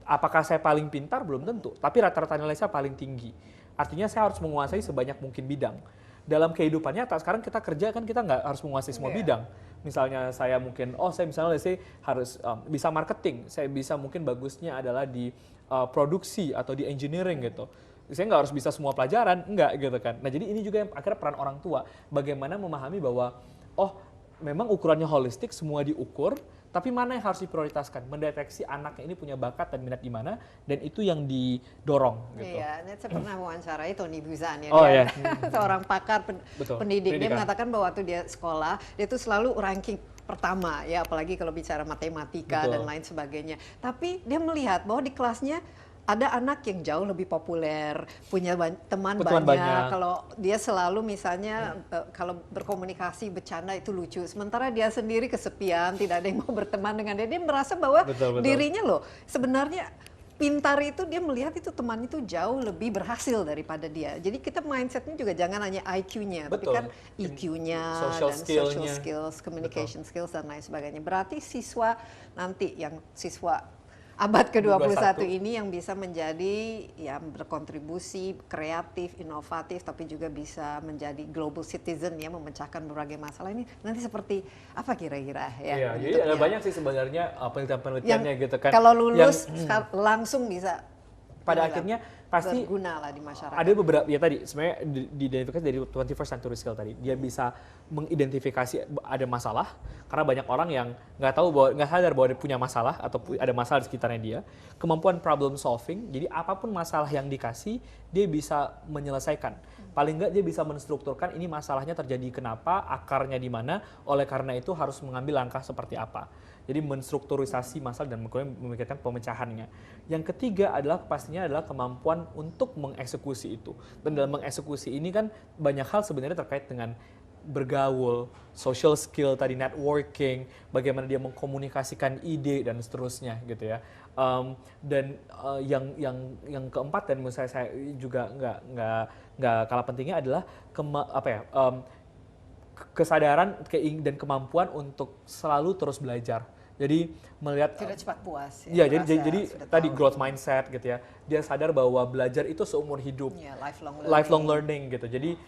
Apakah saya paling pintar? Belum tentu. Tapi rata-rata nilai saya paling tinggi. Artinya saya harus menguasai sebanyak mungkin bidang. Dalam kehidupan nyata, sekarang kita kerja kan kita nggak harus menguasai semua bidang. Misalnya saya mungkin, saya misalnya saya harus bisa marketing. Saya bisa mungkin bagusnya adalah di produksi atau di engineering gitu. Saya nggak harus bisa semua pelajaran, enggak gitu kan. Nah jadi ini juga yang akhirnya peran orang tua. Bagaimana memahami bahwa, memang ukurannya holistik, semua diukur, tapi mana yang harus diprioritaskan? Mendeteksi anaknya ini punya bakat dan minat di mana, dan itu yang didorong. Gitu. Iya, saya pernah wawancarai Tony Buzan ya, Iya. seorang pakar pendidik. Dia Pendidikan. mengatakan bahwa waktu dia sekolah, dia itu selalu ranking pertama ya, apalagi kalau bicara matematika dan lain sebagainya. Tapi dia melihat bahwa di kelasnya ada anak yang jauh lebih populer, punya teman banyak. Kalau dia selalu misalnya kalau berkomunikasi, bercanda itu lucu. Sementara dia sendiri kesepian, tidak ada yang mau berteman dengan dia. Dia merasa bahwa dirinya loh sebenarnya pintar itu, dia melihat itu teman itu jauh lebih berhasil daripada dia. Jadi kita mindsetnya juga jangan hanya IQ-nya, tapi kan EQ-nya dan social skills, communication skills dan lain sebagainya. Berarti siswa nanti yang siswa abad ke-21 ini yang bisa menjadi ya berkontribusi kreatif, inovatif, tapi juga bisa menjadi global citizen ya, memecahkan berbagai masalah ini nanti seperti apa kira-kira ya? Iya, jadi ada banyak sih sebenarnya penelitian-penelitiannya gitu kan. Kalau lulus langsung bisa pada akhirnya pasti berguna lah di masyarakat. Ada beberapa ya tadi sebenarnya diidentifikasi dari 21st century skill tadi. Dia bisa mengidentifikasi ada masalah karena banyak orang yang nggak sadar bahwa dia punya masalah atau ada masalah di sekitarnya dia. Kemampuan problem solving. Jadi apapun masalah yang dikasih dia bisa menyelesaikan. Paling nggak dia bisa menstrukturkan ini masalahnya terjadi kenapa, akarnya di mana, oleh karena itu harus mengambil langkah seperti apa. Jadi menstrukturisasi masalah dan memikirkan pemecahannya. Yang ketiga adalah pastinya adalah kemampuan untuk mengeksekusi itu. Dan dalam mengeksekusi ini kan banyak hal sebenarnya terkait dengan bergaul, social skill tadi, networking, bagaimana dia mengkomunikasikan ide dan seterusnya gitu ya. Yang keempat dan menurut saya juga nggak kalah pentingnya adalah kesadaran dan kemampuan untuk selalu terus belajar. Jadi melihat Tidak cepat puas ya, merasa jadi sudah tadi tahu. growth mindset gitu ya. Dia sadar bahwa belajar itu seumur hidup. Ya, lifelong Lifelong learning gitu. Jadi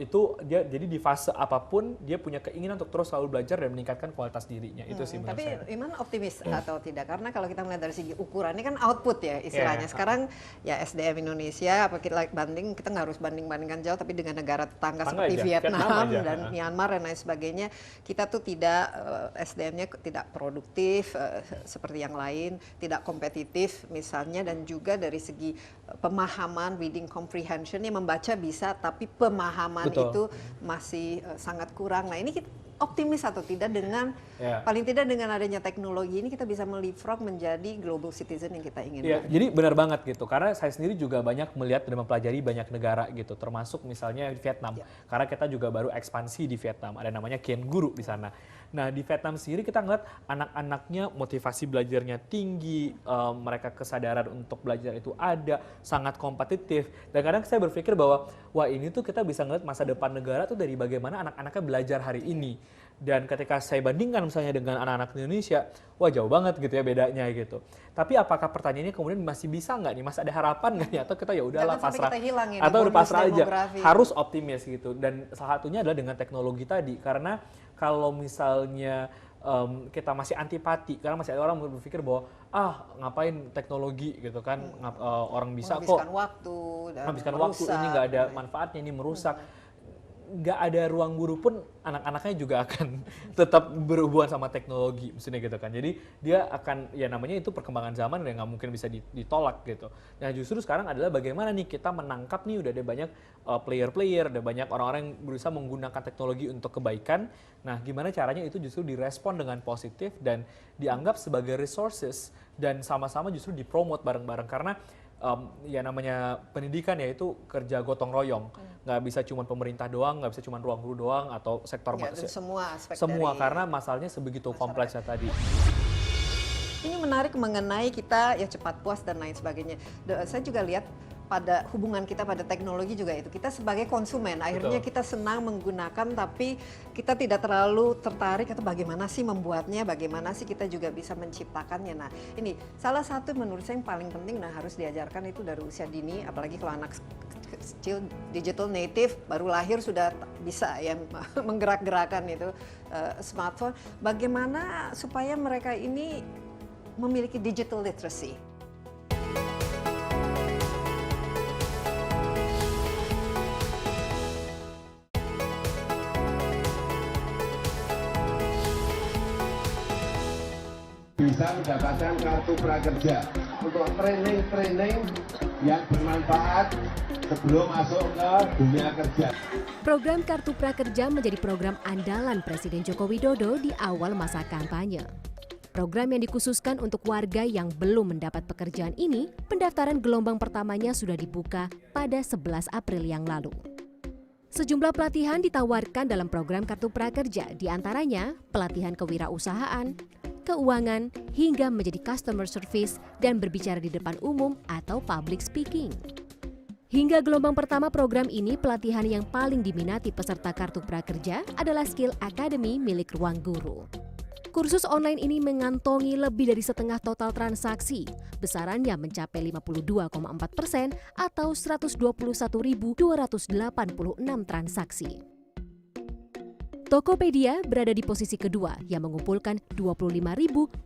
itu dia jadi di fase apapun dia punya keinginan untuk terus selalu belajar dan meningkatkan kualitas dirinya. Itu sih menurut Tapi saya. Iman optimis atau tidak? Karena kalau kita melihat dari segi ukuran ini kan output ya istilahnya. Yeah. Sekarang ya SDM Indonesia apa kita kita nggak harus banding-bandingkan jauh, tapi dengan negara tetangga Tetangga seperti aja, Vietnam Vietnam aja. dan Myanmar dan lain sebagainya, kita tuh tidak SDM-nya tidak produktif seperti yang lain, tidak kompetitif misalnya, dan juga dari segi pemahaman, reading comprehension, yang membaca bisa tapi pemahaman Betul. itu masih sangat kurang. Nah, ini kita optimis atau tidak dengan Ya. paling tidak dengan adanya teknologi ini kita bisa meleapfrog menjadi global citizen yang kita inginkan. Iya, jadi benar banget gitu. Karena saya sendiri juga banyak melihat dan mempelajari banyak negara gitu, termasuk misalnya Vietnam. Ya. Karena kita juga baru ekspansi di Vietnam, ada namanya Kian Guru di sana. Nah, di Vietnam sendiri kita ngeliat anak-anaknya motivasi belajarnya tinggi, mereka kesadaran untuk belajar itu ada, sangat kompetitif. Dan kadang saya berpikir bahwa wah, ini tuh kita bisa ngeliat masa depan negara tuh dari bagaimana anak-anaknya belajar hari ini. Dan ketika saya bandingkan misalnya dengan anak-anak Indonesia, wah jauh banget gitu ya bedanya gitu. Tapi apakah pertanyaannya kemudian masih bisa nggak nih, masih ada harapan nggak nih, atau kita ya udahlah Jangan sampai pasrah, kita hilang ini atau udah bonus pasrah aja, demografi. harus optimis gitu. Dan salah satunya adalah dengan teknologi tadi, karena kalau misalnya kita masih antipati, karena masih ada orang berpikir bahwa ngapain teknologi gitu kan, orang bisa kok menghabiskan waktu dan menghabiskan waktu, ini nggak ada manfaatnya, ini merusak. Nggak ada ruang guru pun anak-anaknya juga akan tetap berhubungan sama teknologi, maksudnya gitu kan. Jadi dia akan, ya namanya itu perkembangan zaman dan nggak mungkin bisa ditolak gitu. Nah justru sekarang adalah bagaimana nih kita menangkap nih, udah ada banyak player-player, ada banyak orang-orang yang berusaha menggunakan teknologi untuk kebaikan. Nah gimana caranya itu justru direspon dengan positif dan dianggap sebagai resources dan sama-sama justru dipromot bareng-bareng, karena ya namanya pendidikan ya itu kerja gotong royong, nggak bisa cuma pemerintah doang, nggak bisa cuma ruang guru doang atau sektor Ya, dan semua aspek semua dari karena masalahnya sebegitu kompleksnya tadi. ini menarik mengenai kita ya cepat puas dan lain sebagainya. Saya juga lihat pada hubungan kita pada teknologi juga itu, kita sebagai konsumen akhirnya kita senang menggunakan, tapi kita tidak terlalu tertarik atau bagaimana sih membuatnya, bagaimana sih kita juga bisa menciptakannya. Nah ini salah satu menurut saya yang paling penting, nah harus diajarkan itu dari usia dini, apalagi kalau anak kecil digital native baru lahir sudah bisa ya menggerak-gerakan itu smartphone. Bagaimana supaya mereka ini memiliki digital literacy? Bisa mendapatkan kartu prakerja untuk training-training yang bermanfaat sebelum masuk ke dunia kerja. Program Kartu Prakerja menjadi program andalan Presiden Joko Widodo di awal masa kampanye. Program yang dikhususkan untuk warga yang belum mendapat pekerjaan ini, pendaftaran gelombang pertamanya sudah dibuka pada 11 April yang lalu. Sejumlah pelatihan ditawarkan dalam program Kartu Prakerja, diantaranya pelatihan kewirausahaan, keuangan, hingga menjadi customer service dan berbicara di depan umum atau public speaking. Hingga gelombang pertama program ini, pelatihan yang paling diminati peserta Kartu Prakerja adalah Skill Academy milik Ruang Guru. Kursus online ini mengantongi lebih dari setengah total transaksi, besarannya mencapai 52,4% atau 121.286 transaksi. Tokopedia berada di posisi kedua yang mengumpulkan 25.774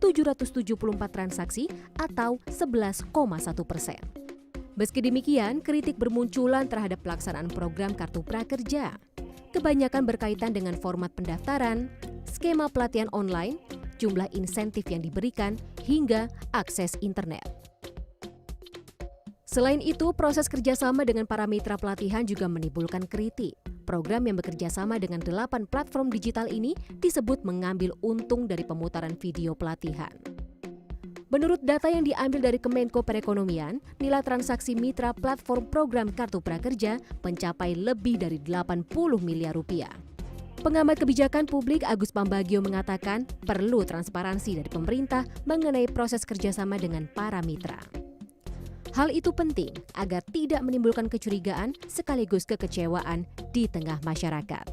transaksi atau 11,1%. Meski demikian, kritik bermunculan terhadap pelaksanaan program Kartu Prakerja. Kebanyakan berkaitan dengan format pendaftaran, skema pelatihan online, jumlah insentif yang diberikan, hingga akses internet. Selain itu, proses kerjasama dengan para mitra pelatihan juga menimbulkan kritik. Program yang bekerja sama dengan 8 platform digital ini disebut mengambil untung dari pemutaran video pelatihan. Menurut data yang diambil dari Kemenko Perekonomian, nilai transaksi mitra platform program Kartu Prakerja mencapai lebih dari 80 miliar rupiah. Pengamat kebijakan publik Agus Pambagio mengatakan perlu transparansi dari pemerintah mengenai proses kerjasama dengan para mitra. Hal itu penting agar tidak menimbulkan kecurigaan sekaligus kekecewaan di tengah masyarakat.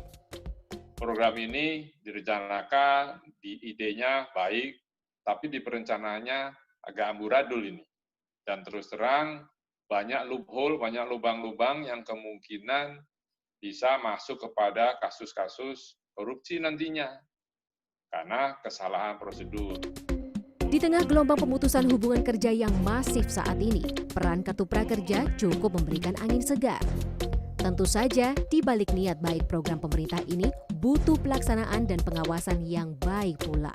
Program ini direncanakan, idenya baik, tapi di perencanaannya agak amburadul ini. Dan terus terang, banyak loophole, banyak lubang-lubang yang kemungkinan bisa masuk kepada kasus-kasus korupsi nantinya, karena kesalahan prosedur. Di tengah gelombang pemutusan hubungan kerja yang masif saat ini, peran Kartu Prakerja cukup memberikan angin segar. Tentu saja, di balik niat baik program pemerintah ini butuh pelaksanaan dan pengawasan yang baik pula.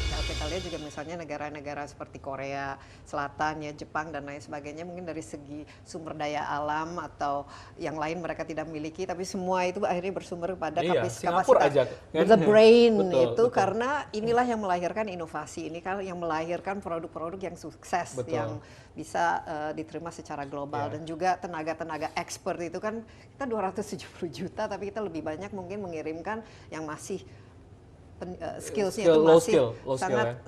Kalau kita lihat juga misalnya negara-negara seperti Korea Selatan, ya Jepang dan lain sebagainya, mungkin dari segi sumber daya alam atau yang lain mereka tidak miliki, tapi semua itu akhirnya bersumber pada Singapura aja, kan? the brain Betul, itu betul. Karena inilah yang melahirkan inovasi, ini kan yang melahirkan produk-produk yang sukses, Betul. yang bisa diterima secara global, dan juga tenaga-tenaga expert itu kan kita 270 juta, tapi kita lebih banyak mungkin mengirimkan yang masih skillsnya itu low masih skill,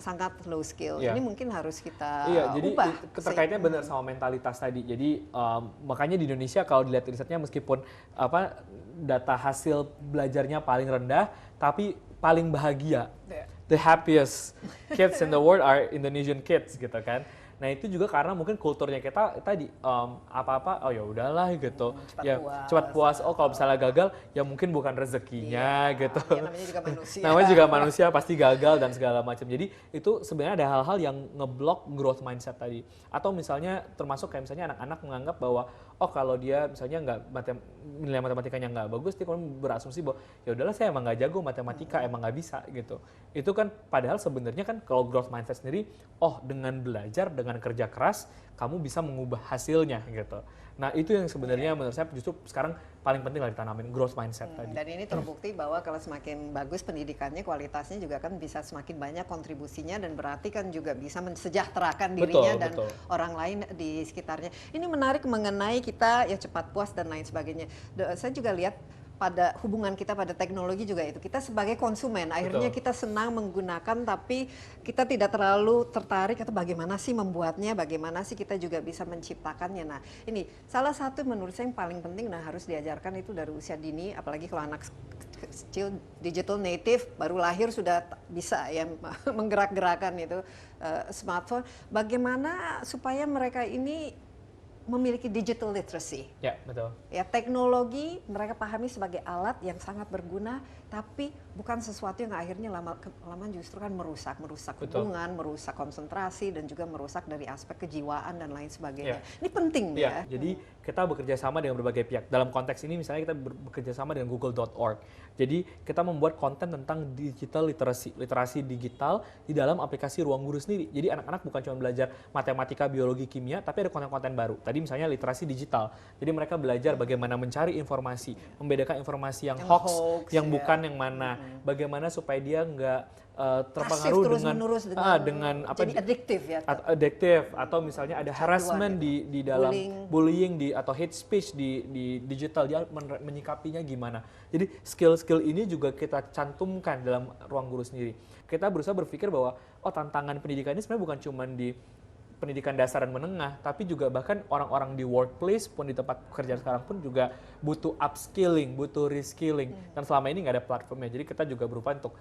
sangat low skill. Iya. Ini mungkin harus kita jadi ubah. terkaitnya benar sama mentalitas tadi. Jadi makanya di Indonesia kalau dilihat risetnya meskipun data hasil belajarnya paling rendah, tapi paling bahagia. The happiest kids in the world are Indonesian kids gitu kan. Nah itu juga karena mungkin kulturnya kita tadi apa-apa oh ya udahlah gitu, cepat puas. Oh kalau misalnya gagal ya mungkin bukan rezekinya gitu. Ya, namanya juga manusia. Namanya juga manusia pasti gagal dan segala macam. Jadi itu sebenarnya ada hal-hal yang ngeblok growth mindset tadi. Atau misalnya termasuk kayak misalnya anak-anak menganggap bahwa oh kalau dia misalnya nilai matematikanya nggak bagus, dia kemudian berasumsi bahwa ya udahlah saya emang nggak jago matematika, emang nggak bisa gitu. Itu kan padahal sebenarnya kan kalau growth mindset sendiri, oh dengan belajar, dengan kerja keras, kamu bisa mengubah hasilnya gitu. Nah itu yang sebenarnya menurut saya justru sekarang paling penting lah ditanamin growth mindset tadi. Dan ini terbukti bahwa kalau semakin bagus pendidikannya, kualitasnya juga kan bisa semakin banyak kontribusinya, dan berarti kan juga bisa mensejahterakan dirinya dan orang lain di sekitarnya. Ini menarik mengenai kita ya cepat puas dan lain sebagainya. Saya juga lihat pada hubungan kita pada teknologi juga itu, kita sebagai konsumen akhirnya kita senang menggunakan, tapi kita tidak terlalu tertarik atau bagaimana sih membuatnya, bagaimana sih kita juga bisa menciptakannya. Nah ini salah satu menurut saya yang paling penting, nah harus diajarkan itu dari usia dini, apalagi kalau anak kecil digital native baru lahir sudah bisa ya menggerak-gerakan itu smartphone. Bagaimana supaya mereka ini memiliki digital literacy. Ya, betul. Ya, teknologi mereka pahami sebagai alat yang sangat berguna, tapi bukan sesuatu yang akhirnya lama justru kan merusak hubungan, merusak konsentrasi, dan juga merusak dari aspek kejiwaan dan lain sebagainya. Ini penting ya. Jadi kita bekerja sama dengan berbagai pihak. Dalam konteks ini misalnya kita bekerja sama dengan google.org. Jadi kita membuat konten tentang digital literasi digital di dalam aplikasi Ruang Guru sendiri. Jadi anak-anak bukan cuma belajar matematika, biologi, kimia, tapi ada konten-konten baru. Tadi misalnya literasi digital. Jadi mereka belajar bagaimana mencari informasi, membedakan informasi yang hoax, yang bukan yang mana, bagaimana supaya dia nggak terpengaruh dengan apa, jadi adiktif ya, adiktif, atau misalnya ada harassment di dalam bullying atau hate speech di digital, dia menyikapinya gimana. Jadi skill-skill ini juga kita cantumkan dalam Ruang Guru sendiri. Kita berusaha berpikir bahwa tantangan pendidikan ini sebenarnya bukan cuma di pendidikan dasar dan menengah, tapi juga bahkan orang-orang di workplace pun, di tempat pekerjaan sekarang pun juga butuh upskilling, butuh reskilling. Dan selama ini nggak ada platformnya, jadi kita juga berupaya untuk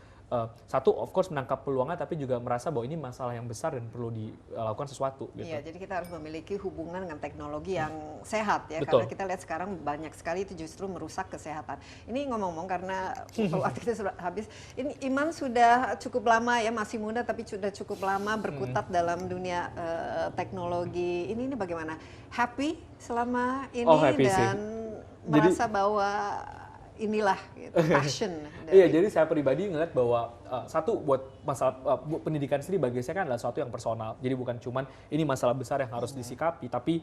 satu, of course menangkap peluangnya, tapi juga merasa bahwa ini masalah yang besar dan perlu dilakukan sesuatu. Gitu. Iya, jadi kita harus memiliki hubungan dengan teknologi yang sehat ya. Betul. Karena kita lihat sekarang banyak sekali itu justru merusak kesehatan. Ini ngomong-ngomong karena waktu kita sudah habis, ini Iman sudah cukup lama ya, masih muda tapi sudah cukup lama berkutat dalam dunia teknologi. Ini bagaimana? Happy selama ini happy dan sih. merasa bahwa inilah gitu, passion. Iya, jadi saya pribadi ngeliat bahwa satu buat masalah pendidikan sendiri bagi saya kan adalah sesuatu yang personal. Jadi bukan cuman ini masalah besar yang harus disikapi, tapi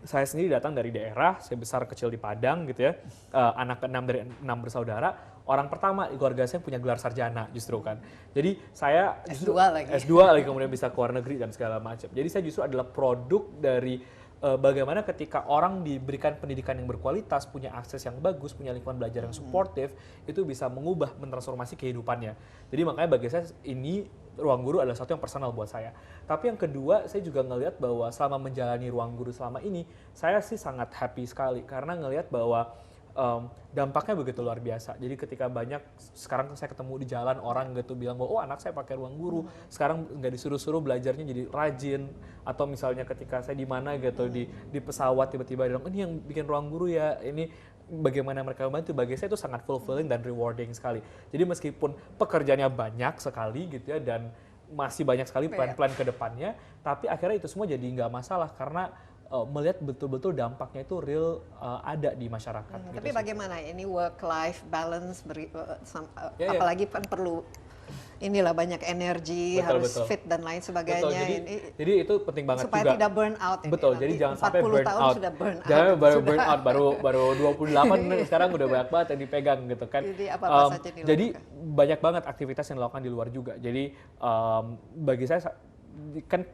saya sendiri datang dari daerah, saya besar kecil di Padang gitu ya, anak ke-6 dari 6 bersaudara, orang pertama di keluarga saya punya gelar sarjana justru kan. Jadi saya justru S2 lagi kemudian bisa ke luar negeri dan segala macam. Jadi saya justru adalah produk dari bagaimana ketika orang diberikan pendidikan yang berkualitas, punya akses yang bagus, punya lingkungan belajar yang suportif, itu bisa mengubah, mentransformasi kehidupannya. Jadi makanya bagi saya ini Ruang Guru adalah sesuatu yang personal buat saya. Tapi yang kedua, saya juga ngelihat bahwa selama menjalani Ruang Guru selama ini, saya sih sangat happy sekali karena ngelihat bahwa dampaknya begitu luar biasa. Jadi ketika banyak, sekarang saya ketemu di jalan orang gitu bilang bahwa oh anak saya pakai ruang guru, sekarang nggak disuruh-suruh belajarnya jadi rajin, atau misalnya ketika saya di mana gitu di pesawat tiba-tiba bilang ini yang bikin ruang guru ya, ini bagaimana mereka membantu. Bagi saya itu sangat fulfilling dan rewarding sekali. Jadi meskipun pekerjaannya banyak sekali gitu ya, dan masih banyak sekali plan-plan ke depannya, tapi akhirnya itu semua jadi nggak masalah karena melihat betul-betul dampaknya itu real ada di masyarakat. Gitu tapi sih. bagaimana ini work-life balance, Ya. apalagi kan perlu inilah banyak energi, harus fit dan lain sebagainya. Betul, jadi itu penting banget supaya juga. tidak burn out. Betul, jadi jangan sampai burn tahun out. sudah burn out. Jangan burn out, baru 28 sekarang udah banyak banget yang dipegang gitu kan. Jadi apa saja dilakukan? Jadi banyak banget aktivitas yang dilakukan di luar juga. Jadi bagi saya kan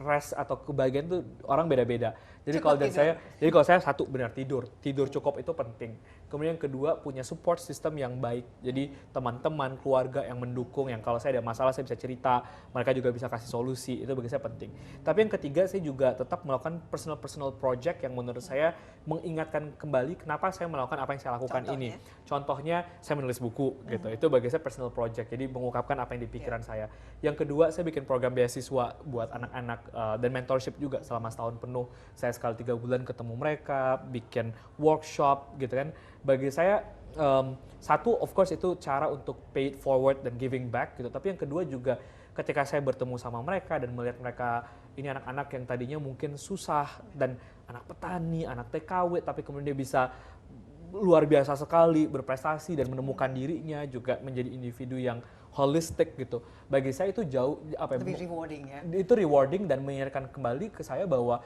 rest atau kebahagiaan itu orang beda-beda. Jadi kalau saya satu benar tidur cukup itu penting. Kemudian yang kedua punya support system yang baik. Jadi teman-teman, keluarga yang mendukung, yang kalau saya ada masalah saya bisa cerita, mereka juga bisa kasih solusi, itu bagi saya penting. Tapi yang ketiga saya juga tetap melakukan personal project yang menurut saya mengingatkan kembali kenapa saya melakukan apa yang saya lakukan ini. Contohnya saya menulis buku gitu. Itu bagi saya personal project. Jadi mengungkapkan apa yang di pikiran saya. Yang kedua saya bikin program beasiswa buat anak-anak dan mentorship juga selama setahun penuh. Saya sekali 3 bulan ketemu mereka, bikin workshop gitu kan. Bagi saya satu of course itu cara untuk pay it forward dan giving back gitu. Tapi yang kedua juga ketika saya bertemu sama mereka dan melihat mereka ini anak-anak yang tadinya mungkin susah dan anak petani, anak TKW, tapi kemudian dia bisa luar biasa sekali berprestasi dan menemukan dirinya juga menjadi individu yang holistik gitu. Bagi saya itu jauh lebih rewarding ya. Itu rewarding dan mengingatkan kembali ke saya bahwa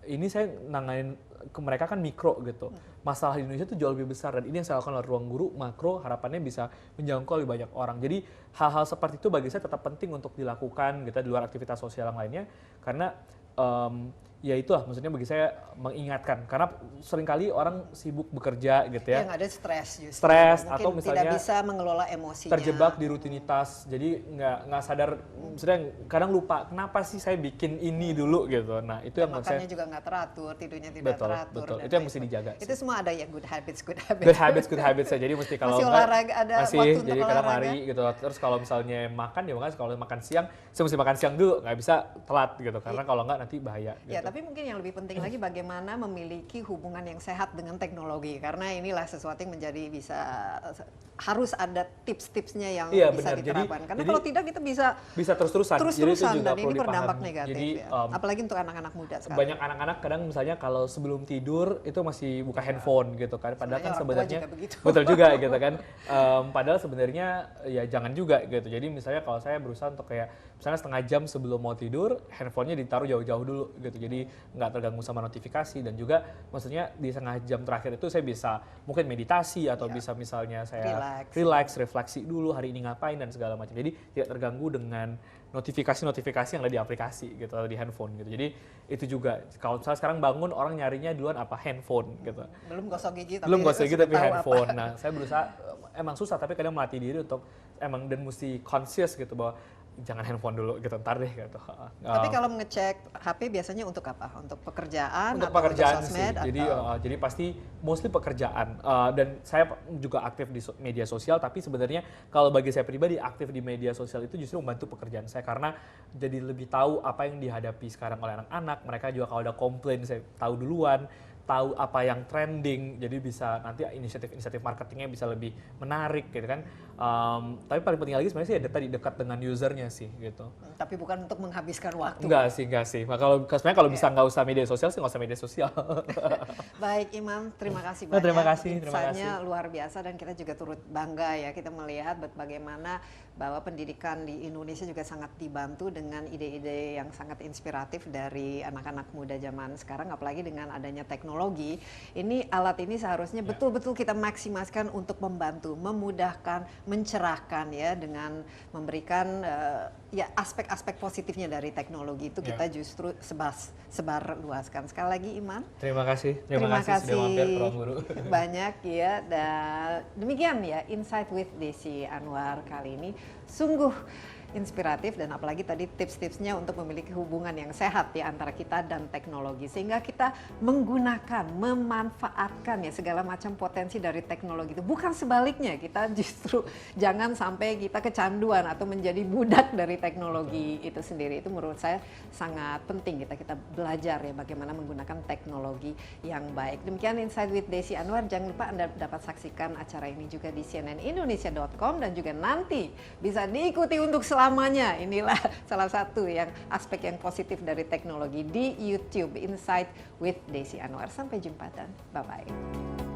ini saya nanganin ke mereka kan mikro gitu. Masalah di Indonesia itu jauh lebih besar dan ini yang saya lakukan lewat ruang guru makro, harapannya bisa menjangkau lebih banyak orang. Jadi hal-hal seperti itu bagi saya tetap penting untuk dilakukan gitu di luar aktivitas sosial yang lainnya karena ya itulah maksudnya bagi saya mengingatkan karena seringkali orang sibuk bekerja gitu ya. Yang ada stres justru. Stres Mungkin atau misalnya tidak bisa mengelola emosinya. Terjebak di rutinitas. Jadi nggak sadar, maksudnya kadang lupa kenapa sih saya bikin ini dulu gitu. Nah, itu yang menurut saya makannya juga nggak teratur, tidurnya tidak teratur. Betul. Dan Itu yang mesti dijaga. Itu semua ada ya good habits. Good habits ya. Jadi mesti kalau masih olahraga ada masih waktu untuk jadi kadang olahraga. lari gitu. Terus kalau misalnya makan ya makan, kalau makan siang saya mesti makan siang dulu, nggak bisa telat gitu. Karena kalau nggak nanti bahaya gitu. Ya, tapi mungkin yang lebih penting lagi bagaimana memiliki hubungan yang sehat dengan teknologi karena inilah sesuatu yang menjadi harus ada tips-tipsnya yang bisa diterapkan. Karena kalau tidak kita bisa terus-terusan. Dan ini berdampak negatif. Jadi, apalagi untuk anak-anak muda sekarang. Banyak anak-anak kadang misalnya kalau sebelum tidur itu masih buka handphone gitu kan. Padahal kan sebenarnya betul juga gitu kan. Padahal sebenarnya ya jangan juga gitu. Jadi misalnya kalau saya berusaha untuk kayak misalnya setengah jam sebelum mau tidur handphonenya ditaruh jauh-jauh dulu gitu. Jadi nggak terganggu sama notifikasi dan juga maksudnya di setengah jam terakhir itu saya bisa mungkin meditasi atau bisa misalnya saya relax, refleksi dulu hari ini ngapain dan segala macam. Jadi tidak terganggu dengan notifikasi yang ada di aplikasi gitu atau di handphone gitu. Jadi itu juga kalau misalnya sekarang bangun orang nyarinya duluan apa handphone gitu. Belum gosok gigi tapi handphone. Nah, saya berusaha emang susah tapi kadang melatih diri untuk emang dan mesti conscious gitu bahwa jangan handphone dulu gitu, ntar deh gitu. Tapi kalau mengecek HP biasanya untuk apa? Untuk pekerjaan? Untuk atau pekerjaan untuk sosmed, sih. Jadi pasti mostly pekerjaan. Dan saya juga aktif di media sosial. Tapi sebenarnya kalau bagi saya pribadi aktif di media sosial itu justru membantu pekerjaan saya karena jadi lebih tahu apa yang dihadapi sekarang oleh anak-anak. Mereka juga kalau ada komplain saya tahu duluan. Tahu apa yang trending, jadi bisa nanti inisiatif marketingnya bisa lebih menarik gitu kan. Tapi paling penting lagi sebenarnya sih ada tadi dekat dengan usernya sih gitu. Tapi bukan untuk menghabiskan waktu. Enggak sih. Sebenarnya kalau bisa nggak usah media sosial sih nggak usah media sosial. Baik Imam, terima kasih banyak. Terima kasih. Insight-nya luar biasa dan kita juga turut bangga ya kita melihat bagaimana bahwa pendidikan di Indonesia juga sangat dibantu dengan ide-ide yang sangat inspiratif dari anak-anak muda zaman sekarang, apalagi dengan adanya teknologi. Ini alat ini seharusnya betul-betul kita maksimalkan untuk membantu, memudahkan, mencerahkan ya dengan memberikan ya aspek-aspek positifnya dari teknologi itu kita justru sebar luaskan. Sekali lagi Imam. Terima kasih sudah mampir ke Ruang Guru. Banyak ya, dan demikian ya Insight with Desi Anwar kali ini. Sungguh inspiratif dan apalagi tadi tips-tipsnya untuk memiliki hubungan yang sehat ya antara kita dan teknologi, sehingga kita menggunakan, memanfaatkan ya segala macam potensi dari teknologi itu. Bukan sebaliknya, kita justru jangan sampai kita kecanduan atau menjadi budak dari teknologi itu sendiri. Itu menurut saya sangat penting kita belajar ya bagaimana menggunakan teknologi yang baik. Demikian Insight with Desi Anwar. Jangan lupa Anda dapat saksikan acara ini juga di cnnindonesia.com dan juga nanti bisa diikuti untuk selamanya. Inilah salah satu yang aspek yang positif dari teknologi di YouTube, Insight with Desi Anwar. Sampai jumpa dan bye-bye.